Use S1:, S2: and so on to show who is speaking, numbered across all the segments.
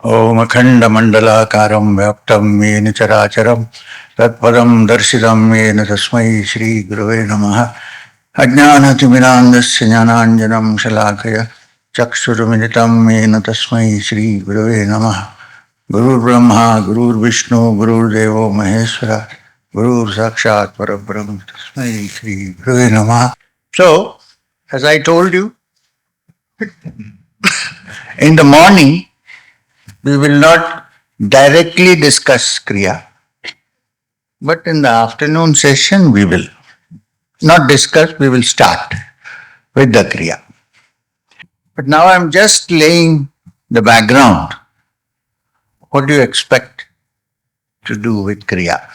S1: Om Akhanda Mandalakaram Vyaptam Yena Characharam Tatpadam Darshitam Yena Tasmai Shri Gurave Namaha Ajnanatimirandasya Jnananjanam Shalakaya Chakshuruminitam Yena Tasmai Shri Gurave Namaha Guru Brahma, Guru Vishnu, Guru Devo Maheshwara Guru Sakshat Parabrahm Tasmai Shri Gurave Namaha. So, as I told you, in the morning, we will not directly discuss Kriya, but in the afternoon session we will not discuss, we will start with the Kriya. But now I'm just laying the background. What do you expect to do with Kriya?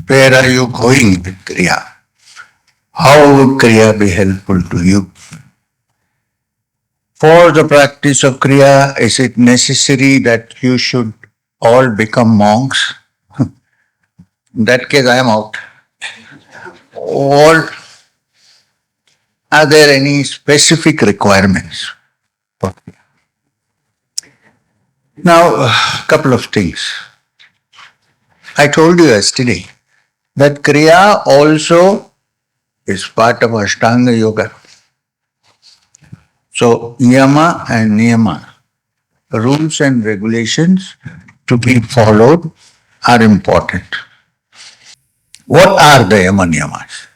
S1: Where are you going with Kriya? How would Kriya be helpful to you? For the practice of Kriya, is it necessary that you should all become monks? In that case, I am out. Or are there any specific requirements for Kriya? Now, a couple of things. I told you yesterday that Kriya also is part of Ashtanga Yoga. So, Yama and Niyamas, rules and regulations to be followed, are important. What are the Yama and Niyamas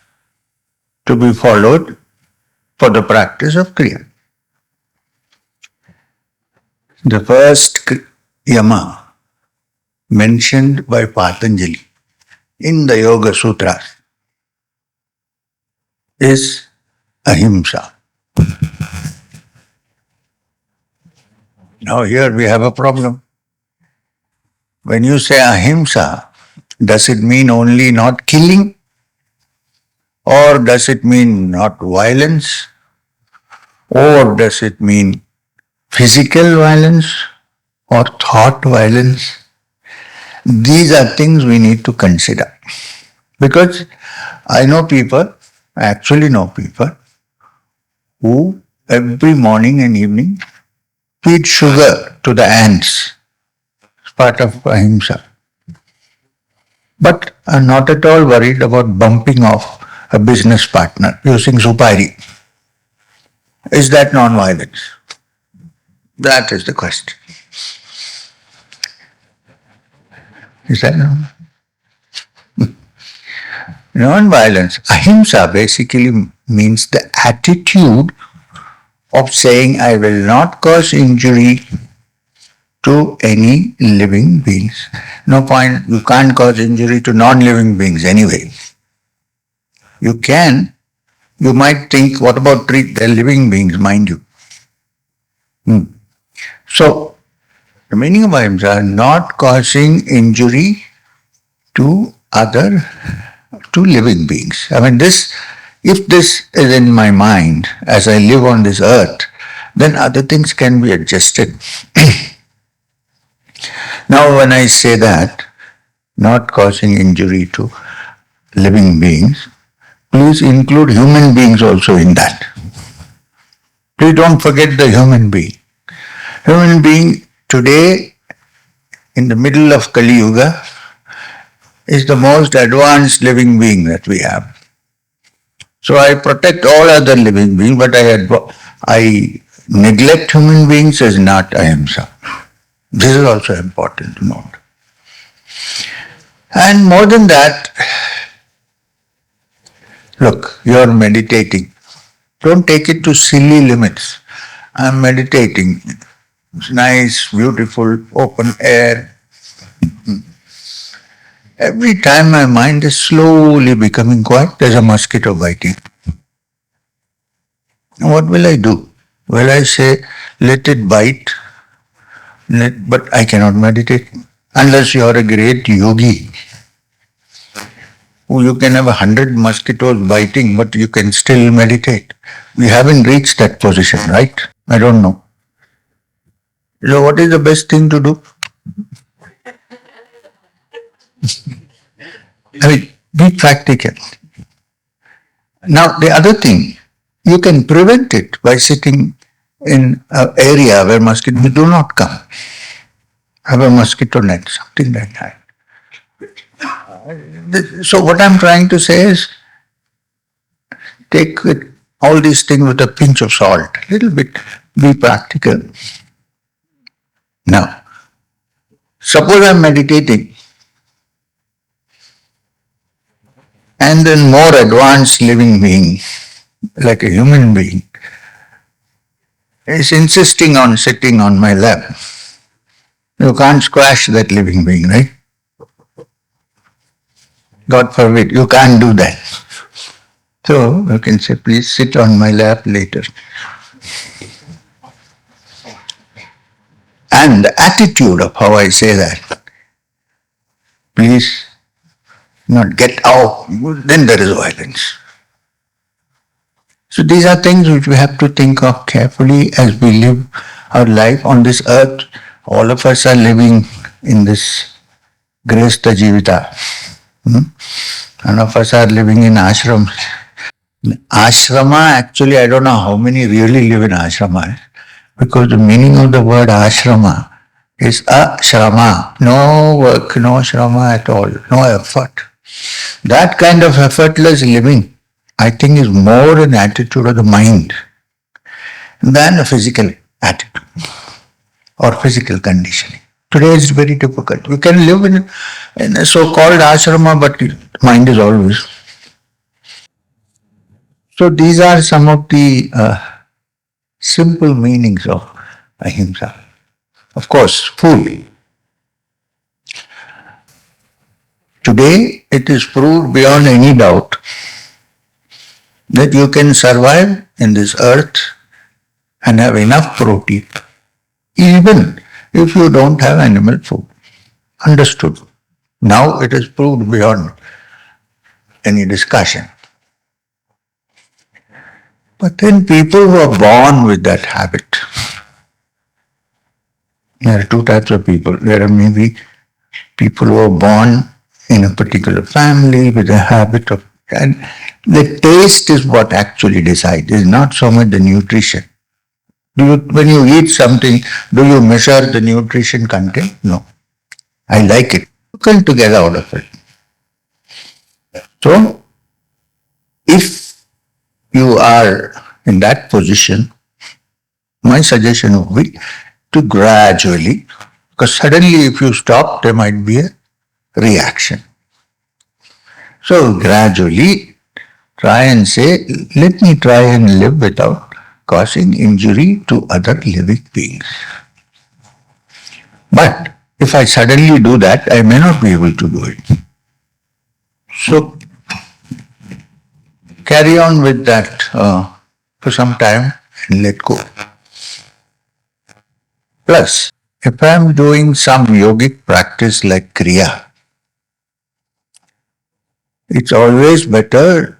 S1: to be followed for the practice of Kriya? The first Yama mentioned by Patanjali in the Yoga Sutras is Ahimsa. Now here we have a problem. When you say Ahimsa, does it mean only not killing? Or does it mean not violence? Or does it mean physical violence or thought violence? These are things we need to consider. Because I actually know people who every morning and evening feed sugar to the ants. It's part of Ahimsa. But are not at all worried about bumping off a business partner using supari. Is that non-violence? That is the question. Is that non-violence? Ahimsa basically means the attitude of saying, I will not cause injury to any living beings. No point, you can't cause injury to non-living beings anyway. You might think, what about treat the living beings, mind you. So, the meaning of Ahimsa is not causing injury to living beings. I mean, if this is in my mind as I live on this earth, then other things can be adjusted. Now, when I say that, not causing injury to living beings, please include human beings also in that. Please don't forget the human being. Human being today, in the middle of Kali Yuga, is the most advanced living being that we have. So I protect all other living beings, but I neglect human beings as not Ahimsa. This is also important to note. And more than that, look, you are meditating. Don't take it to silly limits. I am meditating. It's nice, beautiful, open air. Every time my mind is slowly becoming quiet, there's a mosquito biting. Now what will I do? Will I say, let it bite? But I cannot meditate. Unless you are a great yogi. You can have 100 mosquitoes biting, but you can still meditate. We haven't reached that position, right? I don't know. So what is the best thing to do? I mean, be practical. Now, the other thing, you can prevent it by sitting in an area where mosquitoes do not come. have a mosquito net, something like that. So what I'm trying to say is, take all these things with a pinch of salt, a little bit, be practical. Now, suppose I'm meditating and then more advanced living being, like a human being, is insisting on sitting on my lap. You can't squash that living being, right? God forbid, you can't do that. So you can say, please sit on my lap later. And the attitude of how I say that, please not get out, then there is violence. So these are things which we have to think of carefully as we live our life on this earth. All of us are living in this Grihastha Jivita. None of us are living in ashrams. Ashrama, actually, I don't know how many really live in ashrama, because the meaning of the word ashrama is ashrama, no work, no shrama at all, no effort. That kind of effortless living, I think, is more an attitude of the mind than a physical attitude or physical conditioning. Today it's very difficult. You can live in a so-called ashrama, but mind is always. So these are some of the simple meanings of ahimsa. Of course, food. Today it is proved beyond any doubt that you can survive in this earth and have enough protein even if you don't have animal food. Understood. Now it is proved beyond any discussion. But then people who are born with that habit, there are two types of people. There are maybe people who are born in a particular family with a habit of, and the taste is what actually decides, is not so much the nutrition. When you eat something, do you measure the nutrition content? No. I like it. Difficult to get out of it. So, if you are in that position, my suggestion would be to gradually, because suddenly if you stop, there might be a reaction. So gradually try and say, let me try and live without causing injury to other living beings. But if I suddenly do that, I may not be able to do it. So carry on with that for some time and let go. Plus, if I am doing some yogic practice like Kriya, it's always better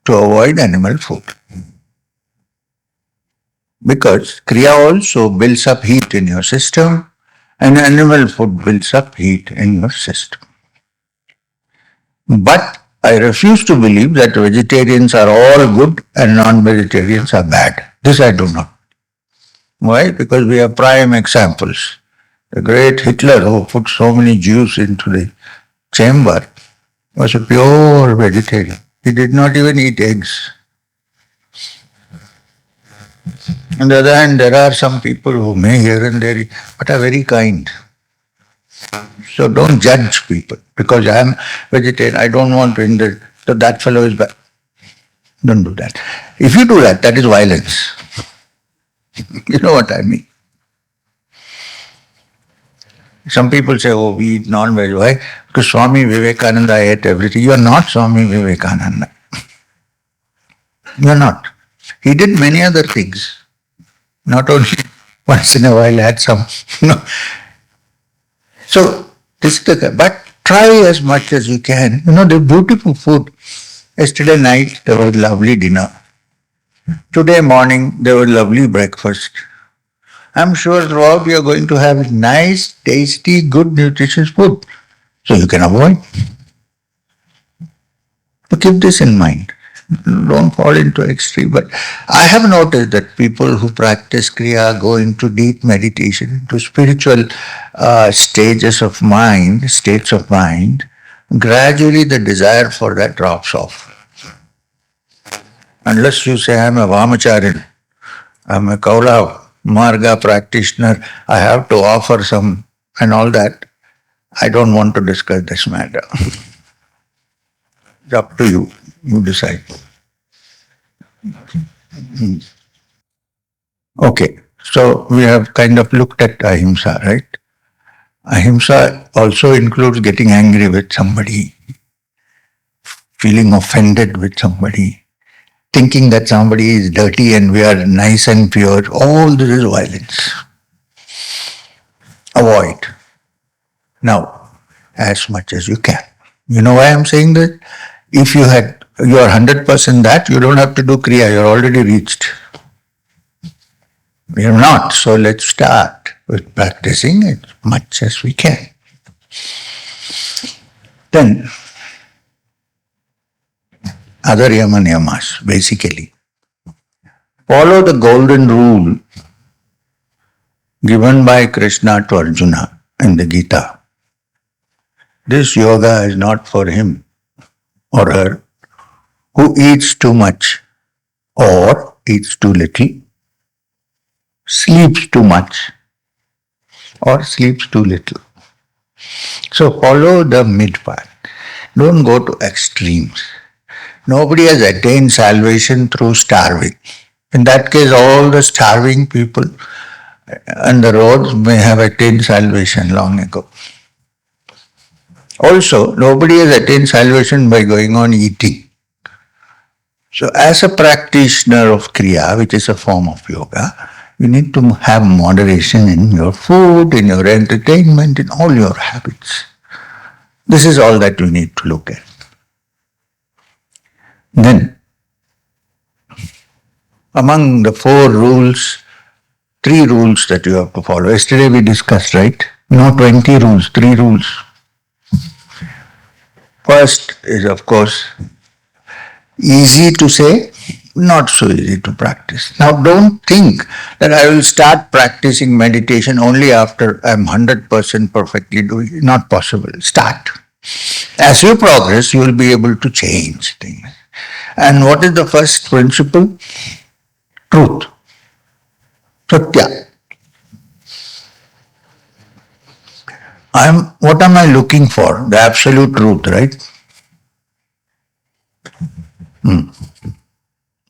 S1: to avoid animal food. Because Kriya also builds up heat in your system and animal food builds up heat in your system. But I refuse to believe that vegetarians are all good and non-vegetarians are bad. This I do not. Why? Because we have prime examples. The great Hitler, who put so many Jews into the chamber, was a pure vegetarian. He did not even eat eggs. On the other hand, there are some people who may here and there, but are very kind. So don't judge people. Because I am vegetarian, I don't want to indulge. So that fellow is bad. Don't do that. If you do that, that is violence. You know what I mean? Some people say, oh, we eat non-veg. Why? Because Swami Vivekananda ate everything. You are not Swami Vivekananda. You are not. He did many other things. Not only once in a while had some. No. So, this is the, but try as much as you can. You know, the beautiful food. Yesterday night, there was lovely dinner. Today morning, there was lovely breakfast. I'm sure throughout you are going to have nice, tasty, good, nutritious food. So you can avoid. So keep this in mind. Don't fall into extreme. But I have noticed that people who practice Kriya go into deep meditation, into spiritual states of mind, gradually the desire for that drops off. Unless you say, I'm a Vamacharin, I'm a Kaula Marga practitioner, I have to offer some and all that, I don't want to discuss this matter. It's up to you. You decide. Okay, so we have kind of looked at Ahimsa, right? Ahimsa also includes getting angry with somebody, feeling offended with somebody, thinking that somebody is dirty and we are nice and pure. All this is violence. Avoid. Now, as much as you can. You know why I'm saying that? If you are 100% that, you don't have to do Kriya, you're already reached. We are not, so let's start with practicing as much as we can. Then, other Yama and Niyamas, basically. Follow the golden rule given by Krishna to Arjuna in the Gita. This yoga is not for him or her who eats too much or eats too little, sleeps too much or sleeps too little. So follow the mid path. Don't go to extremes. Nobody has attained salvation through starving. In that case, all the starving people on the roads may have attained salvation long ago. Also, nobody has attained salvation by going on eating. So, as a practitioner of Kriya, which is a form of yoga, you need to have moderation in your food, in your entertainment, in all your habits. This is all that you need to look at. Then, among the 4 rules, 3 rules that you have to follow. Yesterday we discussed, right? No 20 rules, 3 rules. First is, of course, easy to say, not so easy to practice. Now, don't think that I will start practicing meditation only after I'm 100% perfectly doing it. Not possible. Start. As you progress, you will be able to change things. And what is the first principle? Truth. Satya. What am I looking for? The absolute truth, right?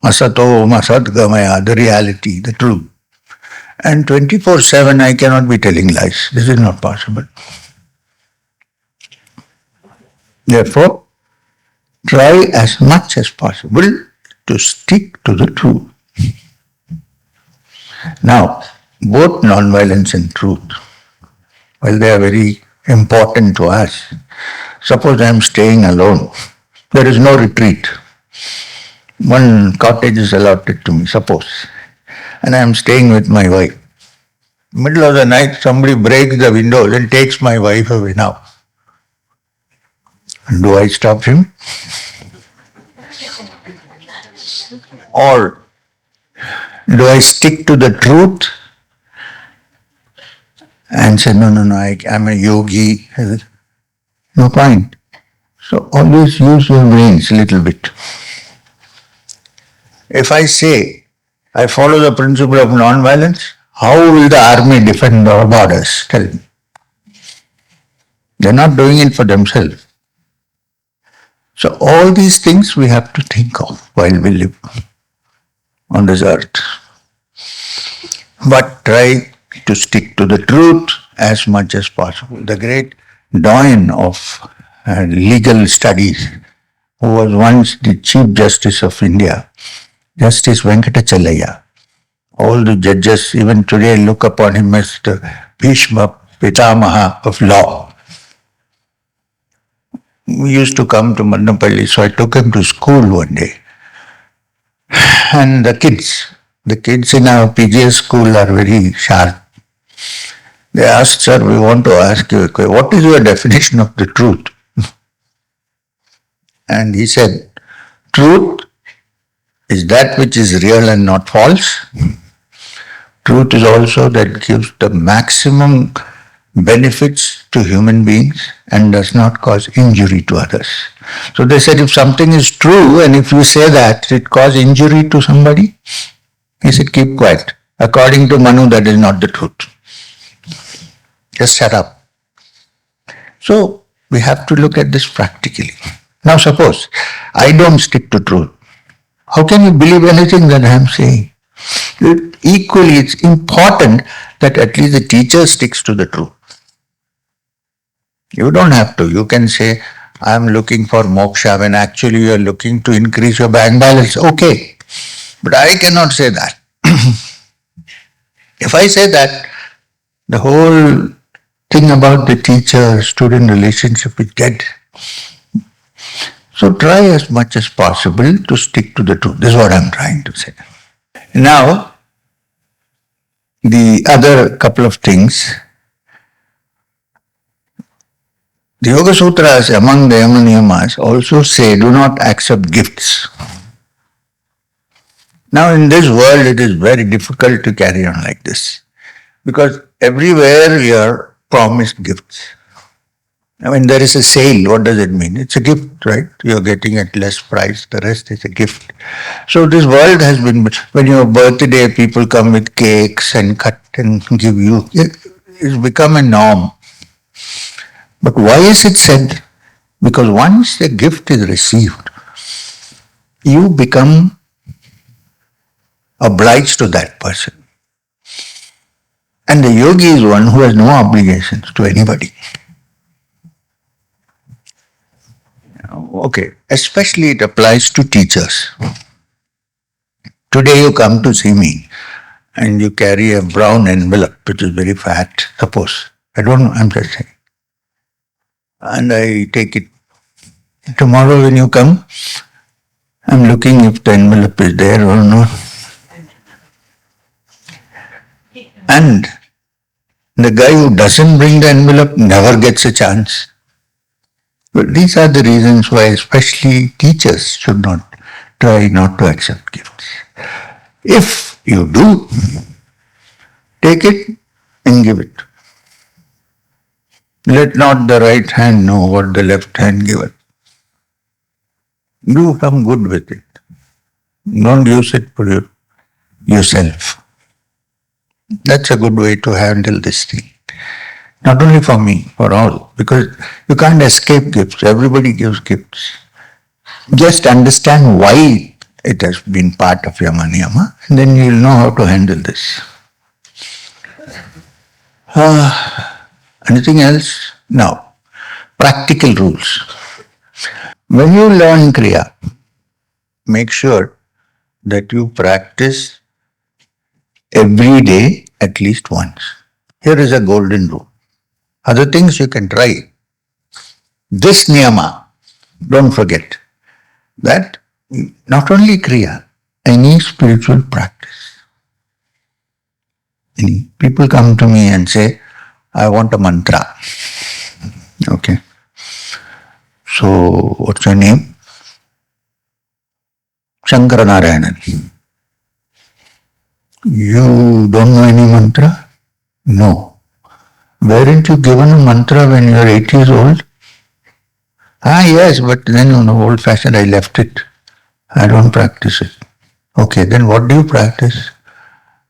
S1: Asato Masatgamaya, the reality, the truth. And 24/7 I cannot be telling lies. This is not possible. Therefore, try as much as possible to stick to the truth. Now, both non-violence and truth, well, they are very important to us. Suppose I am staying alone. There is no retreat. One cottage is allotted to me, suppose, and I am staying with my wife. Middle of the night, somebody breaks the windows and takes my wife away now. Do I stop him? Or do I stick to the truth and say, no, I'm a yogi? No point. So always use your brains a little bit. If I say, I follow the principle of non-violence, how will the army defend our borders? Tell me. They're not doing it for themselves. So all these things we have to think of while we live on this earth. But try to stick to the truth as much as possible. The great doyen of legal studies, who was once the Chief Justice of India, Justice Venkatachalaya. All the judges even today look upon him as the Bhishma Pitamaha of law. We used to come to Madnampalli, so I took him to school one day. And the kids in our PGS school are very sharp. They asked, sir, we want to ask you a question. What is your definition of the truth? And he said, truth is that which is real and not false. Truth is also that gives the maximum benefits to human beings and does not cause injury to others. So they said if something is true and if you say that it causes injury to somebody, he said keep quiet. According to Manu, that is not the truth. Just shut up. So we have to look at this practically. Now suppose I don't stick to truth. How can you believe anything that I am saying? Equally, it's important that at least the teacher sticks to the truth. You don't have to. You can say, I am looking for moksha when actually you are looking to increase your bank balance. Okay. But I cannot say that. If I say that, the whole thing about the teacher-student relationship is dead. So try as much as possible to stick to the truth. This is what I am trying to say. Now, the other couple of things. The Yoga Sutras among the Yama and Niyamas also say do not accept gifts. Now in this world it is very difficult to carry on like this because everywhere we are promised gifts. I mean there is a sale, what does it mean? It's a gift, right? You're getting at less price, the rest is a gift. So this world has been, when your birthday people come with cakes and cut and give you, it's become a norm. But why is it said? Because once the gift is received, you become obliged to that person. And the yogi is one who has no obligations to anybody. Okay, especially it applies to teachers. Today you come to see me and you carry a brown envelope which is very fat, suppose. I don't know, I'm just saying. And I take it. Tomorrow when you come, I'm looking if the envelope is there or not. And the guy who doesn't bring the envelope never gets a chance. But these are the reasons why especially teachers should not try not to accept gifts. If you do, take it and give it. Let not the right hand know what the left hand giveth. Do some good with it. Don't use it for yourself. That's a good way to handle this thing. Not only for me, for all. Because you can't escape gifts. Everybody gives gifts. Just understand why it has been part of Yama and Niyama, and then you'll know how to handle this. Anything else? Now, practical rules. When you learn Kriya, make sure that you practice every day at least once. Here is a golden rule. Other things you can try. This niyama, don't forget that not only Kriya, any spiritual practice. People come to me and say, I want a mantra. Okay. So, what's your name? Shankaranarayanan. You don't know any mantra? No. Weren't you given a mantra when you were 8 years old? Yes, but then old-fashioned, I left it. I don't practice it. Okay, then what do you practice?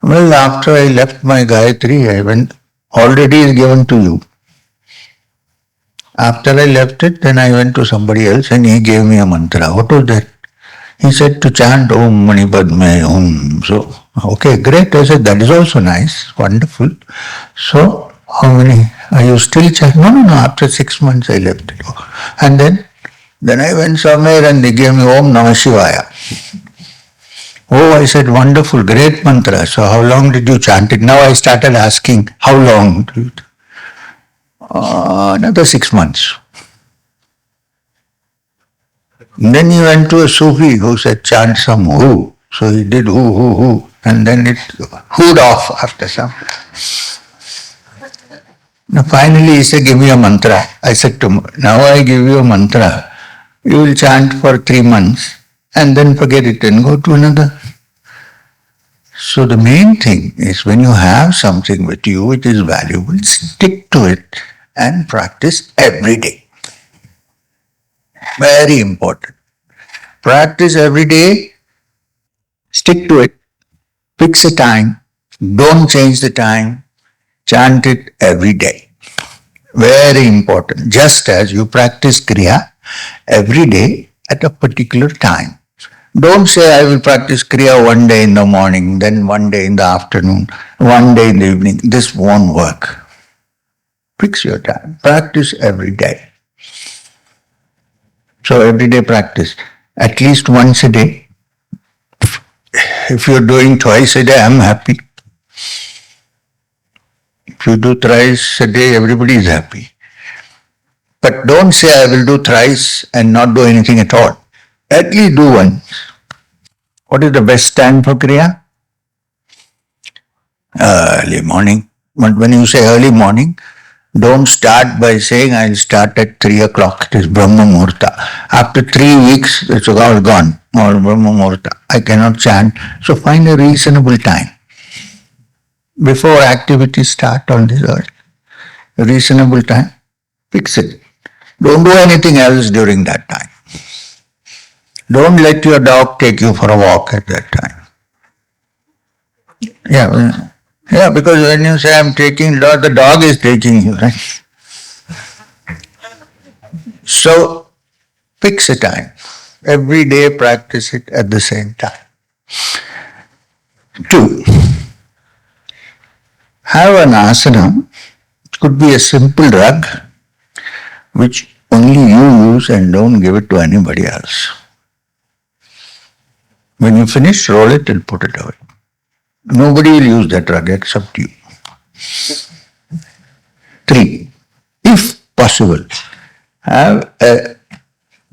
S1: Well, after I left my Gayatri, I went, already is given to you. After I left it, then I went to somebody else and he gave me a mantra. What was that? He said to chant Om Mani Padme Om. So, okay, great. I said, that is also nice, wonderful. So, how many? Are you still chanting? No. After 6 months I left it. And then I went somewhere and they gave me Om Namah Shivaya. Oh, I said, wonderful, great mantra. So how long did you chant it? Now I started asking, how long? Another 6 months. Then he went to a Sufi who said, chant some who. So he did who. And then it hooed off after some. Now finally he said, give me a mantra. I said to him, now I give you a mantra. You will chant for 3 months. and then forget it and go to another. So the main thing is when you have something with you which is valuable, stick to it and practice every day. Very important. Practice every day, stick to it, fix a time, don't change the time, chant it every day. Very important. Just as you practice Kriya every day at a particular time. Don't say I will practice Kriya one day in the morning, then one day in the afternoon, one day in the evening. This won't work. Fix your time. Practice every day. So everyday practice. At least once a day. If you're doing twice a day, I'm happy. If you do thrice a day, everybody is happy. But don't say I will do thrice and not do anything at all. At least do once. What is the best time for Kriya? Early morning. But when you say early morning, don't start by saying I'll start at 3 o'clock. It is Brahma Muhurta. After 3 weeks, it's all gone. All Brahma Muhurta. I cannot chant. So find a reasonable time. Before activities start on this earth. A reasonable time. Fix it. Don't do anything else during that time. Don't let your dog take you for a walk at that time. Yeah, because when you say I'm taking dog, the dog is taking you, right? So, fix a time. Every day practice it at the same time. 2. Have an asana. It could be a simple rug, which only you use and don't give it to anybody else. When you finish, roll it and put it away. Nobody will use that rug except you. 3. If possible, have a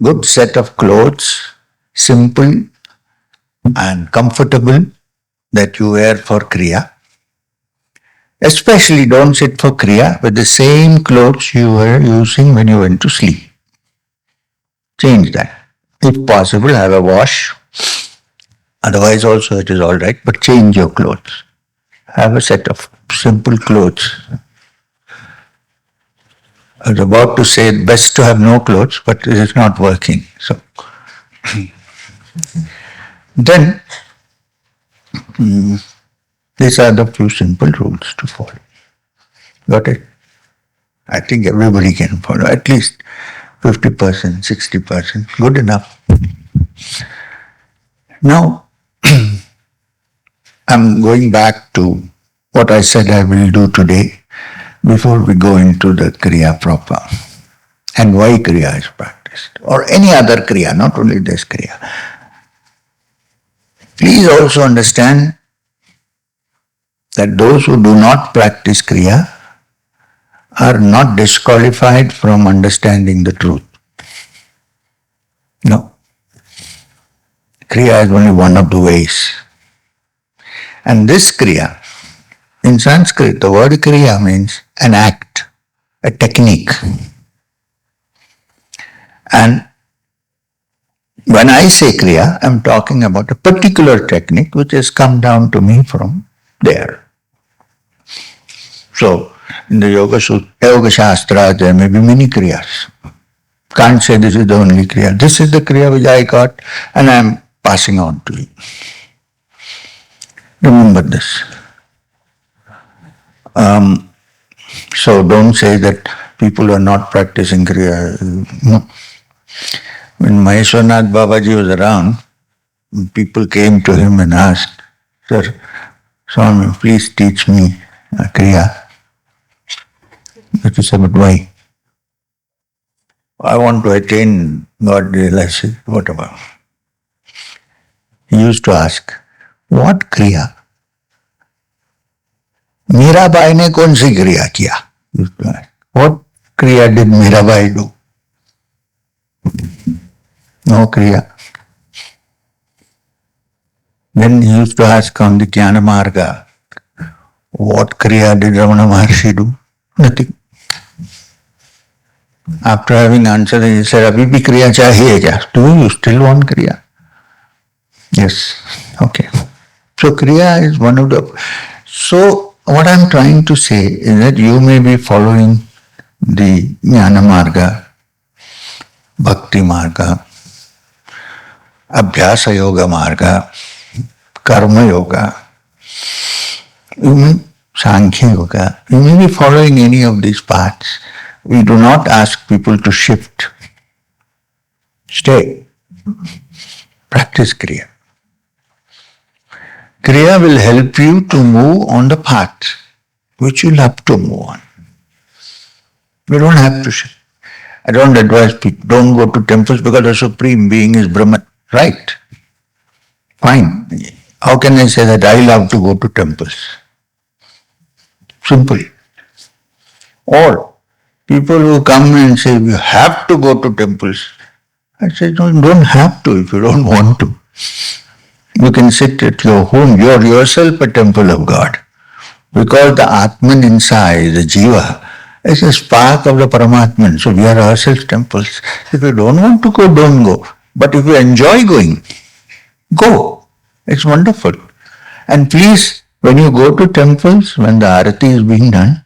S1: good set of clothes, simple and comfortable, that you wear for Kriya. Especially don't sit for Kriya with the same clothes you were using when you went to sleep. Change that. If possible, have a wash. Otherwise also it is all right, but change your clothes. Have a set of simple clothes. I was about to say best to have no clothes, but it is not working. So then these are the few simple rules to follow. Got it? I think everybody can follow. At least 50%, 60%. Good enough. Now, I'm going back to what I said I will do today before we go into the Kriya proper and why Kriya is practiced or any other Kriya, not only this Kriya. Please also understand that those who do not practice Kriya are not disqualified from understanding the truth. No. Kriya is only one of the ways. And this Kriya, in Sanskrit, the word Kriya means an act, a technique. And when I say Kriya, I'm talking about a particular technique which has come down to me from there. So, in the Yoga Shastra, there may be many Kriyas. Can't say this is the only Kriya. This is the Kriya which I got and I'm passing on to you. Remember this. So don't say that people are not practicing Kriya. No. When Maheshwarnath Babaji was around, people came to him and asked, Sir, Swami, please teach me a Kriya. But he said, but why? I want to attain God realization, whatever. He used to ask, what Kriya? Mirabai ne kaun si Kriya kiya? What Kriya did Mirabai do? No Kriya. Then he used to ask on the Jnana Marga, what Kriya did Ramana Maharshi do? Nothing. After having answered, he said, Abhi bhi Kriya chahiye kya? Do you still want Kriya? Yes. Okay. So Kriya is one of the... So what I'm trying to say is that you may be following the Jnana Marga, Bhakti Marga, Abhyasa Yoga Marga, Karma Yoga, you may Sankhya Yoga, you may be following any of these paths. We do not ask people to shift. Stay. Practice Kriya. Kriya will help you to move on the path which you love to move on. You don't have to shift. I don't advise people, don't go to temples because the Supreme Being is Brahman. Right. Fine. How can I say that I love to go to temples? Simple. Or people who come and say, you have to go to temples. I say, no, you don't have to if you don't want to. You can sit at your home. You are yourself a temple of God. Because the Atman inside, the Jiva, is a spark of the Paramatman. So we are ourselves temples. If you don't want to go, don't go. But if you enjoy going, go. It's wonderful. And please, when you go to temples, when the arati is being done,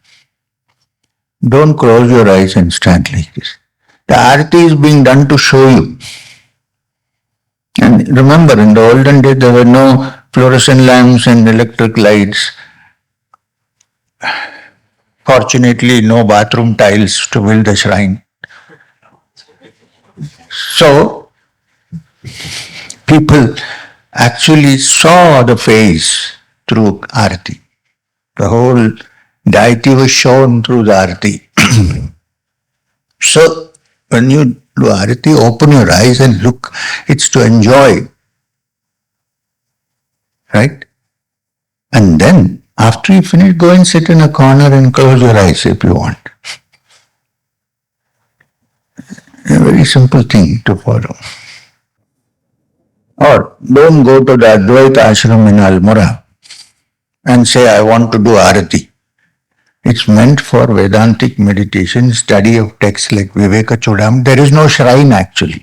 S1: don't close your eyes and stand like this. The arati is being done to show you. And remember, in the olden days, there were no fluorescent lamps and electric lights. Fortunately, no bathroom tiles to build the shrine. So, people actually saw the face through arati. The whole deity was shown through the arati. So, when you do arati, open your eyes and look. It's to enjoy. Right? And then, after you finish, go and sit in a corner and close your eyes if you want. A very simple thing to follow. Or don't go to the Advaita Ashram in Almora and say, I want to do arati. It's meant for Vedantic meditation, study of texts like Viveka Chodam. There is no shrine actually.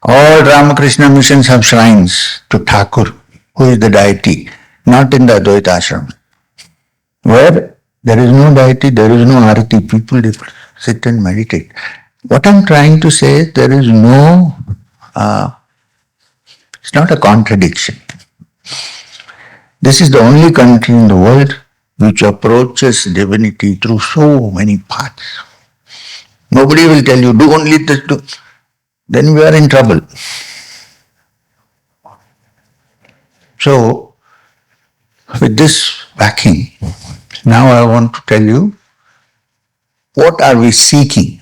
S1: All Ramakrishna missions have shrines to Thakur, who is the deity, not in the Advaita Ashram. Where there is no deity, there is no arati, people sit and meditate. What I'm trying to say is there is no, it's not a contradiction. This is the only country in the world which approaches divinity through so many paths. Nobody will tell you, do only this, do. Then we are in trouble. So, with this backing, now I want to tell you, what are we seeking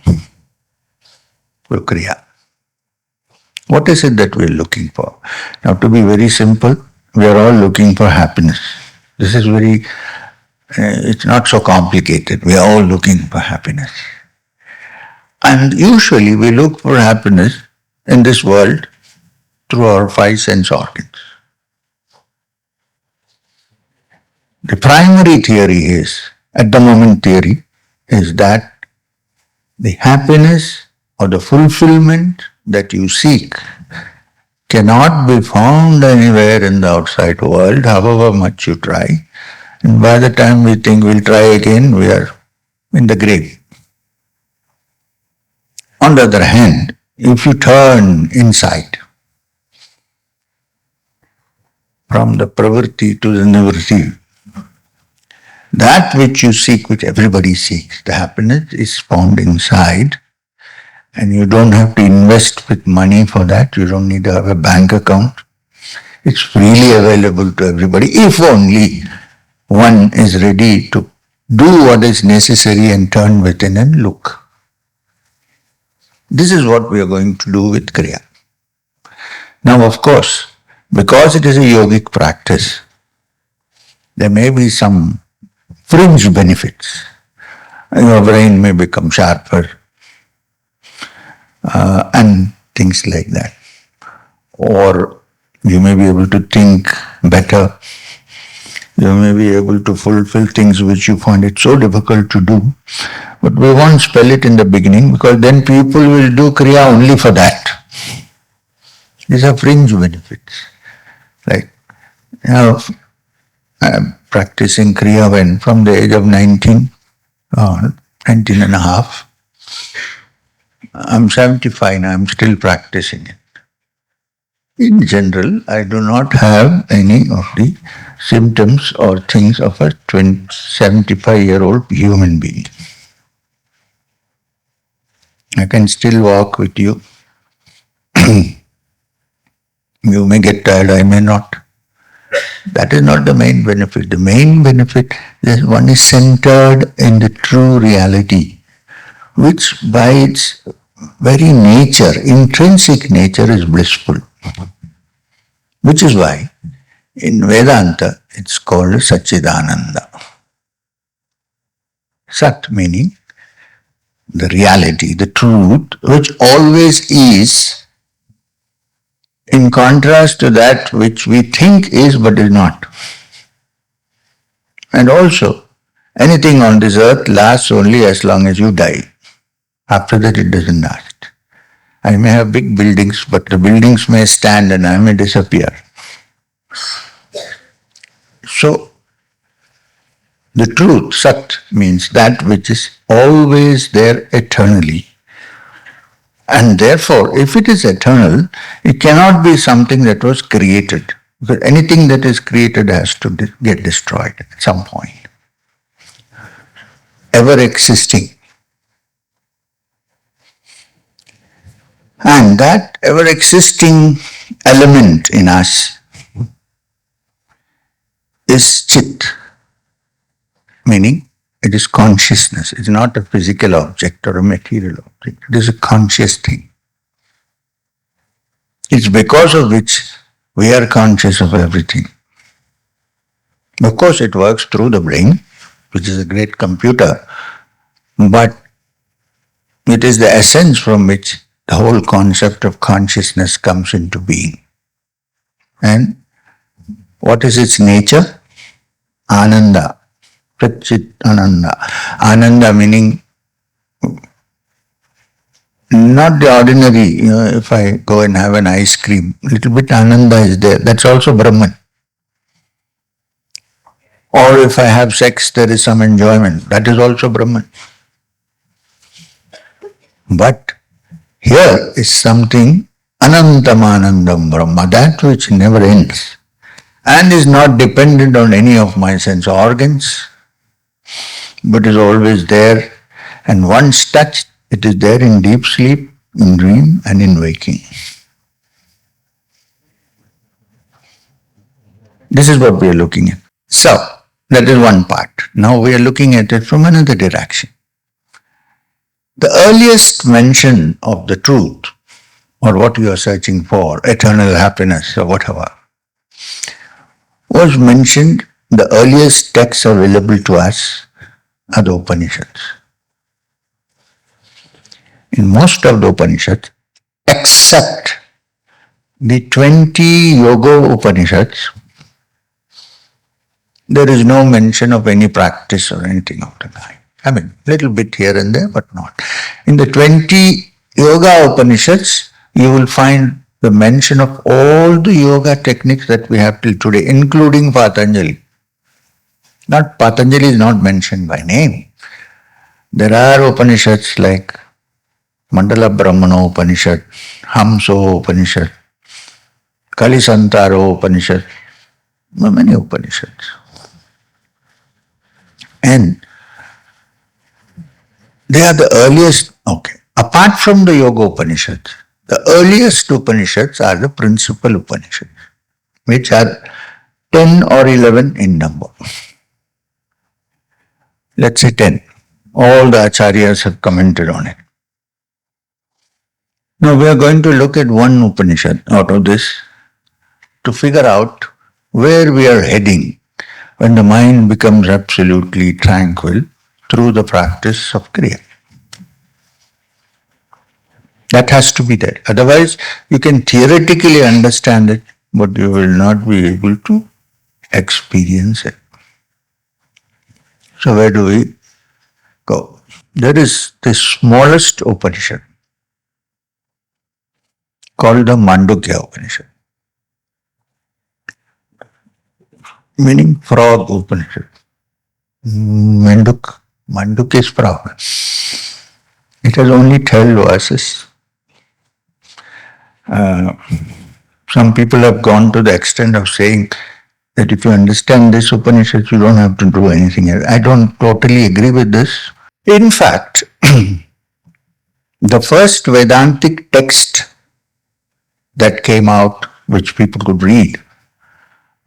S1: for Kriya? What is it that we are looking for? Now, to be very simple, we are all looking for happiness. This is very, it's not so complicated. We are all looking for happiness. And usually we look for happiness in this world through our five sense organs. The primary theory is, at the moment theory, is that the happiness or the fulfillment that you seek cannot be found anywhere in the outside world, however much you try. And by the time we think we'll try again, we are in the grave. On the other hand, if you turn inside, from the pravritti to the nivritti, that which you seek, which everybody seeks, the happiness is found inside, and you don't have to invest with money for that. You don't need to have a bank account. It's freely available to everybody, if only one is ready to do what is necessary and turn within and look. This is what we are going to do with Kriya. Now, of course, because it is a yogic practice, there may be some fringe benefits. Your brain may become sharper and things like that. Or you may be able to think better. You may be able to fulfill things which you find it so difficult to do. But we won't spell it in the beginning because then people will do Kriya only for that. These are fringe benefits. Like, I'm practicing Kriya when from the age of 19 or 19 and a half. I'm 75 now, I'm still practicing it. In general, I do not have any of the symptoms or things of a 75-year-old human being. I can still walk with you. You may get tired, I may not. That is not the main benefit. The main benefit is one is centered in the true reality, which by its very nature, intrinsic nature, is blissful. Which is why in Vedanta it's called Satchidananda. Sat meaning the reality, the truth, which always is, in contrast to that which we think is but is not. And also, anything on this earth lasts only as long as you die. After that it doesn't last. I may have big buildings, but the buildings may stand and I may disappear. So, the truth, Sat, means that which is always there eternally. And therefore, if it is eternal, it cannot be something that was created. Because anything that is created has to get destroyed at some point. Ever existing. And that ever existing element in us is Chit, meaning it is consciousness. It's not a physical object or a material object. It is a conscious thing. It's because of which we are conscious of everything. Of course, it works through the brain, which is a great computer, but it is the essence from which the whole concept of consciousness comes into being. And what is its nature? Ananda. Pratchit Ananda. Ananda meaning not the ordinary, if I go and have an ice cream, little bit Ananda is there. That's also Brahman. Or if I have sex, there is some enjoyment. That is also Brahman. But here is something Anantamanandam Brahma, that which never ends and is not dependent on any of my sense organs, but is always there, and once touched, it is there in deep sleep, in dream, and in waking. This is what we are looking at. So, that is one part. Now we are looking at it from another direction. The earliest mention of the truth, or what you are searching for, eternal happiness, or whatever, was mentioned. The earliest texts available to us are the Upanishads. In most of the Upanishads, except the 20 Yoga Upanishads, there is no mention of any practice or anything of the kind. I mean, little bit here and there, but not. In the 20 Yoga Upanishads, you will find the mention of all the yoga techniques that we have till today, including Patanjali. Not Patanjali is not mentioned by name. There are Upanishads like Mandala Brahmana Upanishad, Hamso Upanishad, Kalisantaro Upanishad, many Upanishads. And they are the earliest, apart from the Yoga Upanishads, the earliest Upanishads are the principal Upanishads, which are 10 or 11 in number. Let's say 10. All the Acharyas have commented on it. Now we are going to look at one Upanishad out of this to figure out where we are heading when the mind becomes absolutely tranquil through the practice of Kriya. That has to be there. Otherwise, you can theoretically understand it, but you will not be able to experience it. So where do we go? There is the smallest Upanishad called the Mandukya Upanishad. meaning frog Upanishad. Manduk is frog. It has only 12 verses. Some people have gone to the extent of saying that if you understand this Upanishad, you don't have to do anything else. I don't totally agree with this. In fact, the first Vedantic text that came out, which people could read,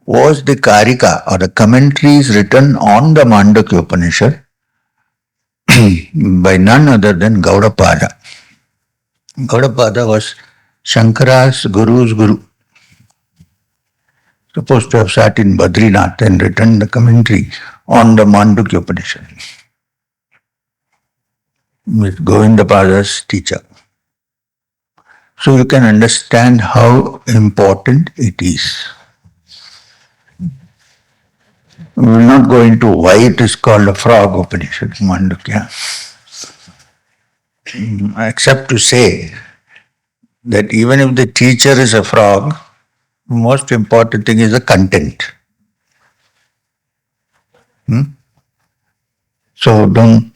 S1: was the Karika or the commentaries written on the Mandukya Upanishad by none other than Gaudapada. Gaudapada was Shankara's guru's guru. Supposed to have sat in Badrinath and written the commentary on the Mandukya Upanishad with Govindapada's teacher. So you can understand how important it is. We will not go into why it is called a frog Upanishad, Mandukya, except to say that even if the teacher is a frog, the most important thing is the content. So don't,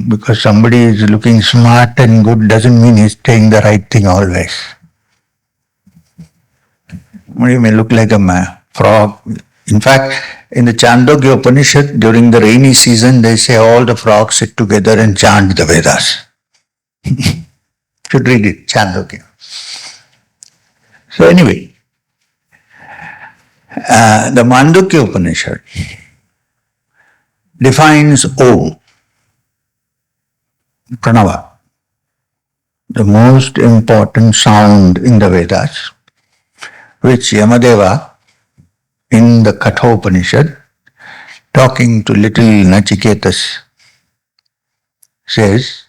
S1: because somebody is looking smart and good doesn't mean he's saying the right thing always. You may look like a frog. In fact, in the Chandogya Upanishad, during the rainy season, they say all the frogs sit together and chant the Vedas. Should read it, Chandogya. So anyway, the Mandukya Upanishad defines Om, Pranava, the most important sound in the Vedas, which Yamadeva in the Katha Upanishad, talking to little Nachiketas, says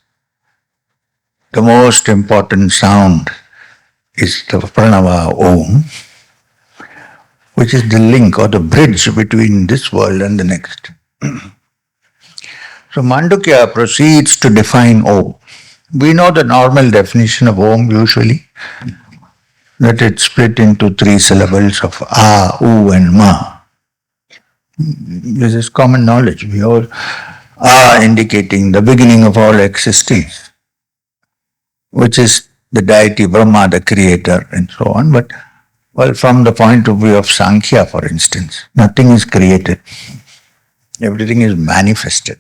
S1: the most important sound is the Pranava Om, which is the link or the bridge between this world and the next. So Mandukya proceeds to define Om. We know the normal definition of Om usually, that it's split into 3 syllables of A, U and Ma. This is common knowledge. We all A indicating the beginning of all existence, which is the deity Brahma, the creator, and so on. But, well, from the point of view of Sankhya, for instance, nothing is created. Everything is manifested.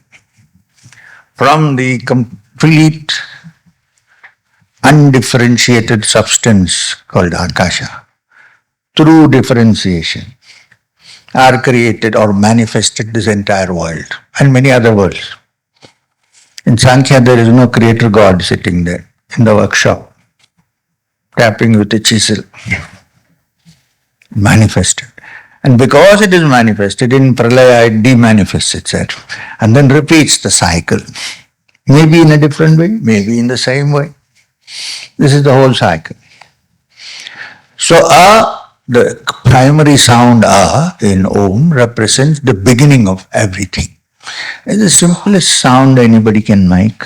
S1: From the complete undifferentiated substance called Akasha, through differentiation, are created or manifested this entire world and many other worlds. In Sankhya, there is no creator God sitting there in the workshop, tapping with a chisel. Manifested. And because it is manifested, in Pralaya it demanifests itself and then repeats the cycle. Maybe in a different way, maybe in the same way. This is the whole cycle. So the primary sound in Om represents the beginning of everything. It's the simplest sound anybody can make.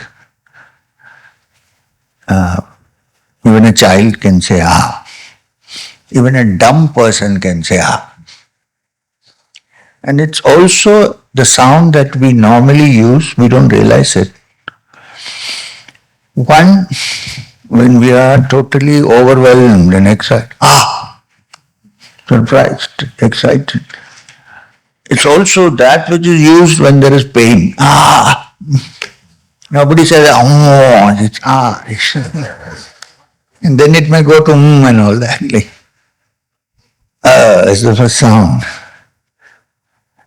S1: Even a child can say Even a dumb person can say And it's also the sound that we normally use, we don't realize it. One, when we are totally overwhelmed and excited, surprised, excited. It's also that which is used when there is pain. Nobody says, it's and then it may go to and all that. Like, it's the first sound.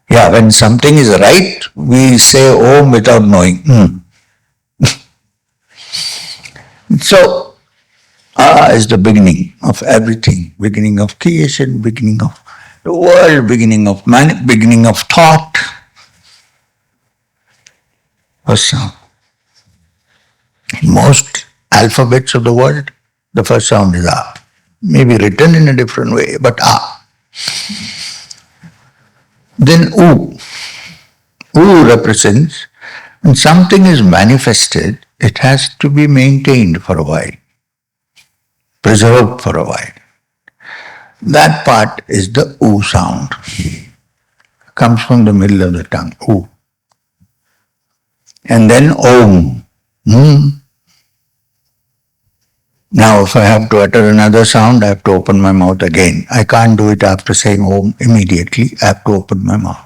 S1: Yeah, when something is right, we say Om without knowing. So, is the beginning of everything, beginning of creation, beginning of the world, beginning of beginning of thought. First sound. In most alphabets of the world, the first sound is Maybe written in a different way, but Then U. U represents when something is manifested, it has to be maintained for a while, preserved for a while. That part is the U sound. comes from the middle of the tongue. U. And then Om. Now, if I have to utter another sound, I have to open my mouth again. I can't do it after saying Om immediately. I have to open my mouth.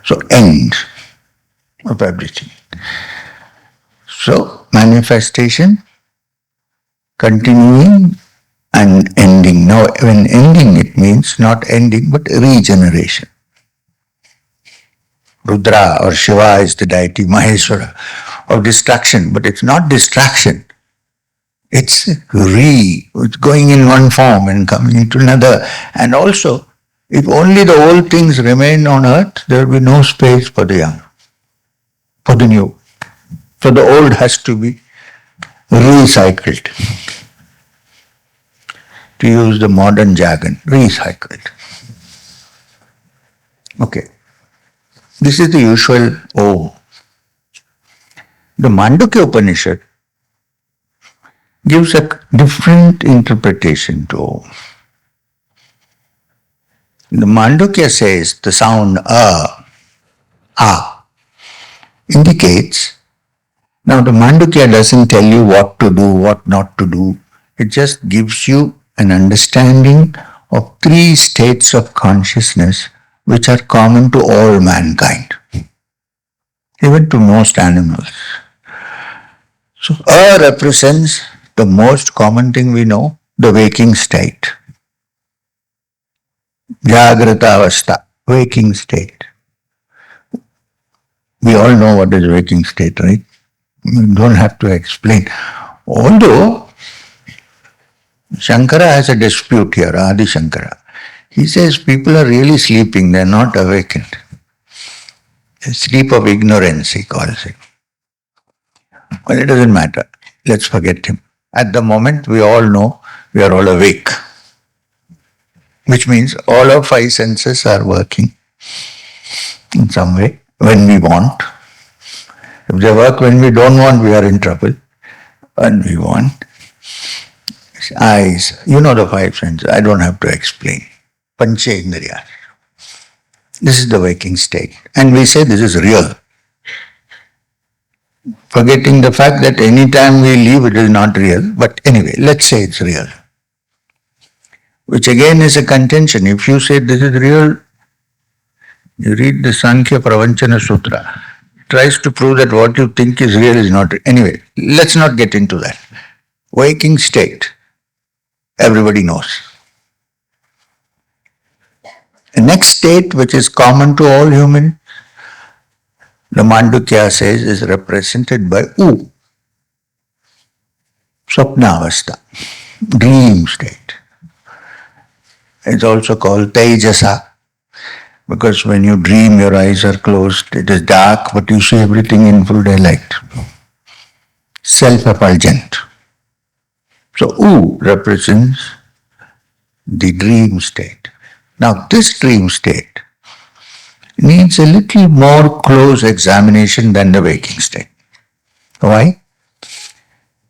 S1: So, end of everything. So, manifestation, continuing, and ending. Now, when ending, it means not ending, but regeneration. Rudra or Shiva is the deity, Maheshwara, of destruction, but it's not distraction. It's going in one form and coming into another. And also, if only the old things remain on earth, there will be no space for the young, for the new. So the old has to be recycled. To use the modern jargon, recycled. Okay. This is the usual O. The Mandukya Upanishad gives a different interpretation to O. The Mandukya says the sound A, indicates. Now the Mandukya doesn't tell you what to do, what not to do. It just gives you an understanding of three states of consciousness which are common to all mankind, even to most animals. So A represents the most common thing we know, the waking state. Jagrata avastha, waking state. We all know what is waking state, right? We don't have to explain. Although Shankara has a dispute here, Adi Shankara. He says people are really sleeping, they are not awakened. A sleep of ignorance, he calls it. Well, it doesn't matter. Let's forget him. At the moment, we all know we are all awake, which means all our five senses are working in some way when we want. If they work when we don't want, we are in trouble. When we want. Eyes, you know the five senses, I don't have to explain. Panchendriya. This is the waking state. And we say this is real. Forgetting the fact that any time we leave it is not real. But anyway, let's say it's real. Which again is a contention. If you say this is real, you read the Sankhya Pravanchana Sutra. It tries to prove that what you think is real is not real. Anyway, let's not get into that. Waking state. Everybody knows. The next state, which is common to all humans, the Mandukya says, is represented by U. Swapnavastha, dream state. It's also called Tejasa, because when you dream, your eyes are closed, it is dark, but you see everything in full daylight. Self-effulgent. So U represents the dream state. Now this dream state needs a little more close examination than the waking state. Why?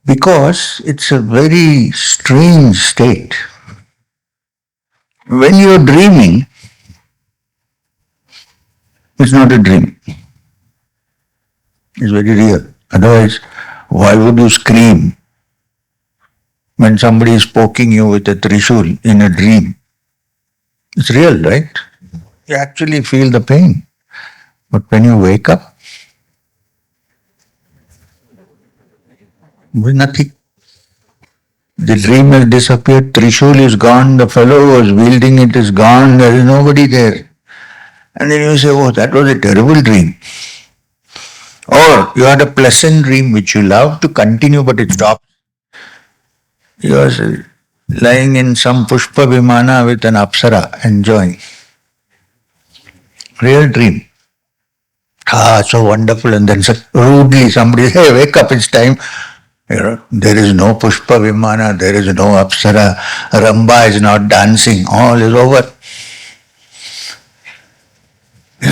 S1: Because it's a very strange state. When you're dreaming, it's not a dream. It's very real. Otherwise, why would you scream when somebody is poking you with a trishul in a dream? It's real, right? You actually feel the pain. But when you wake up, there's nothing. The dream has disappeared, trishul is gone, the fellow who was wielding it is gone, there is nobody there. And then you say, oh, that was a terrible dream. Or you had a pleasant dream which you love to continue but it stops. You are lying in some Pushpa Vimana with an Apsara, enjoying. Real dream. So wonderful. And then rudely somebody says, hey, wake up, it's time. There is no Pushpa Vimana, there is no Apsara, Ramba is not dancing, all is over.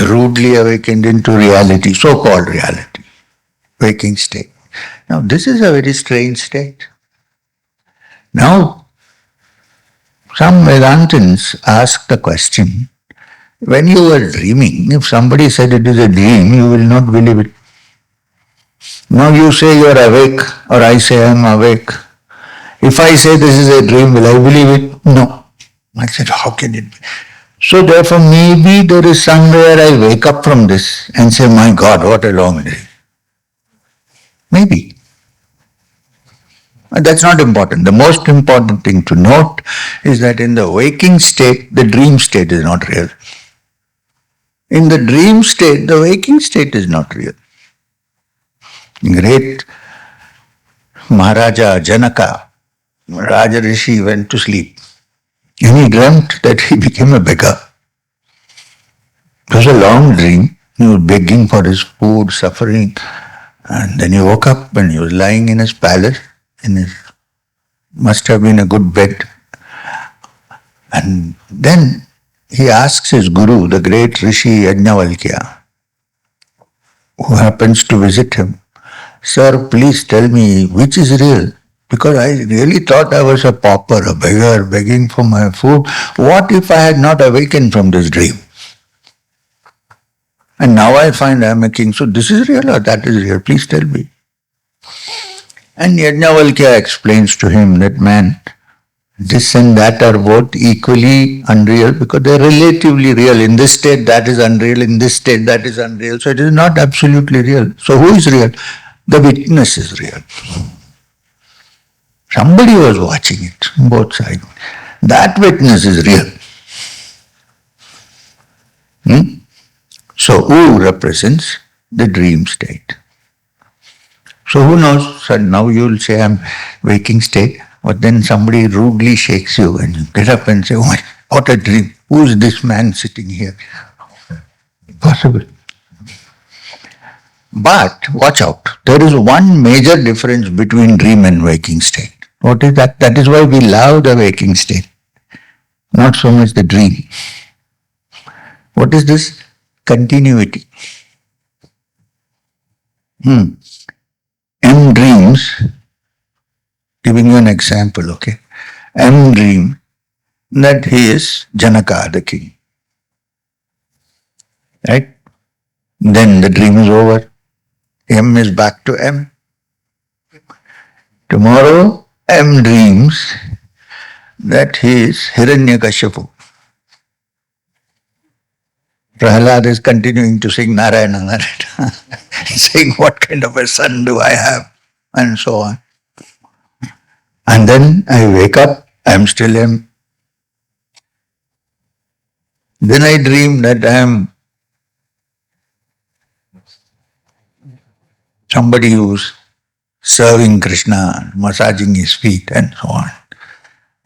S1: Rudely awakened into reality, so-called reality, waking state. Now this is a very strange state. Now, some Vedantins ask the question When you were dreaming, if somebody said it is a dream, you will not believe it. Now you say you are awake, or I say I am awake. If I say this is a dream, will I believe it? No. I said, how can it be? So therefore, maybe there is somewhere I wake up from this and say, my God, what a long day. Maybe. But that's not important. The most important thing to note is that in the waking state, the dream state is not real. In the dream state, the waking state is not real. Great Maharaja Janaka, Raja Rishi, went to sleep. And he dreamt that he became a beggar. It was a long dream. He was begging for his food, suffering. And then he woke up and he was lying in his palace, in his, must have been a good bed. And then he asks his guru, the great Rishi Yajnavalkya, who happens to visit him, Sir, please tell me which is real. Because I really thought I was a pauper, a beggar, begging for my food. What if I had not awakened from this dream? And now I find I am a king. So this is real or that is real? Please tell me. And Yajnavalkya explains to him that, man, this and that are both equally unreal because they are relatively real. In this state that is unreal, in this state that is unreal. So it is not absolutely real. So who is real? The witness is real. Somebody was watching it, both sides. That witness is real. So U represents the dream state. So who knows? So now you will say I'm waking state, but then somebody rudely shakes you and you get up and say, oh my, what a dream. Who is this man sitting here? Possible. But watch out. There is one major difference between dream and waking state. What is that? That is why we love the waking state, not so much the dream. What is this? Continuity. M dreams, giving you an example, okay? M dream that he is Janaka, the king. Right? Then the dream is over. M is back to M. Tomorrow, M dreams that he is Hiranyakashipu. Prahlad is continuing to sing Narayana, Narayana, saying, what kind of a son do I have? And so on. And then I wake up, I am still M. Then I dream that I am somebody who's serving Krishna, massaging his feet and so on.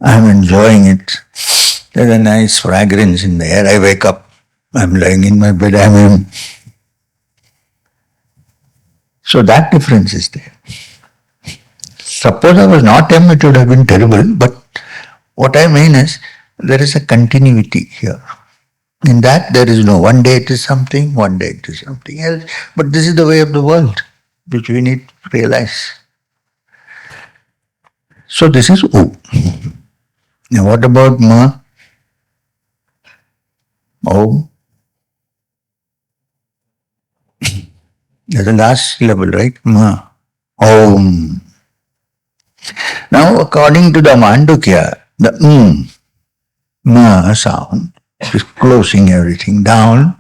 S1: I am enjoying it. There's a nice fragrance in the air. I wake up, I'm lying in my bed, I'm him. So that difference is there. Suppose I was not him, it would have been terrible, but what I mean is, there is a continuity here. In that there is no one day it is something, one day it is something else. But this is the way of the world, which we need to realize. So this is U. Now what about Ma? Om. That's the last syllable, right? Ma. Om. Now according to the Mandukya, the Ma sound, which is closing everything down,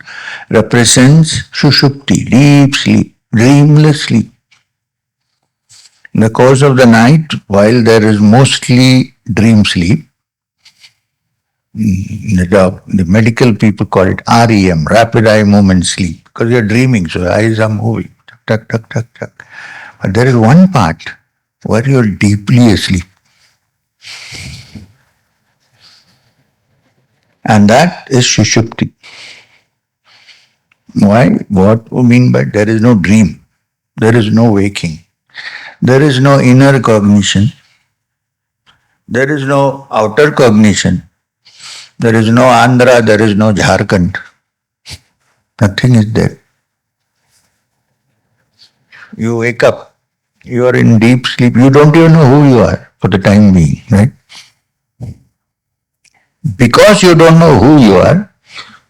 S1: represents Sushupti, deep sleep, dreamless sleep. In the course of the night, while there is mostly dream sleep, the medical people call it REM, rapid eye movement sleep, because you're dreaming, so eyes are moving, tuck, tuck, tuck, tuck. But there is one part where you're deeply asleep. And that is Sushupti. Why? What we mean by there is no dream, there is no waking, there is no inner cognition, there is no outer cognition, there is no Andhra, there is no Jharkhand. Nothing is there. You wake up, you are in deep sleep, you don't even know who you are for the time being, right? Because you don't know who you are,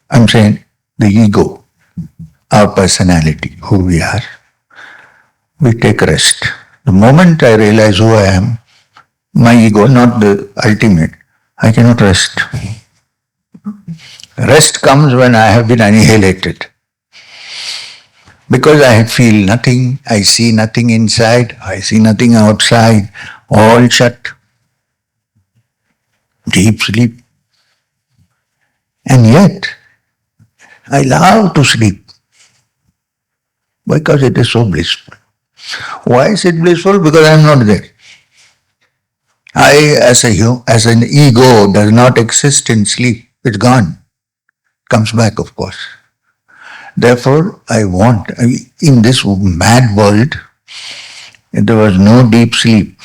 S1: I'm saying the ego, our personality, who we are, we take rest. The moment I realize who I am, my ego, not the ultimate, I cannot rest. Rest comes when I have been annihilated. Because I feel nothing, I see nothing inside, I see nothing outside, all shut, deep sleep. And yet, I love to sleep because it is so blissful. Why is it blissful? Because I am not there. I, as an ego, does not exist in sleep. It's gone. Comes back, of course. Therefore, in this mad world, if there was no deep sleep,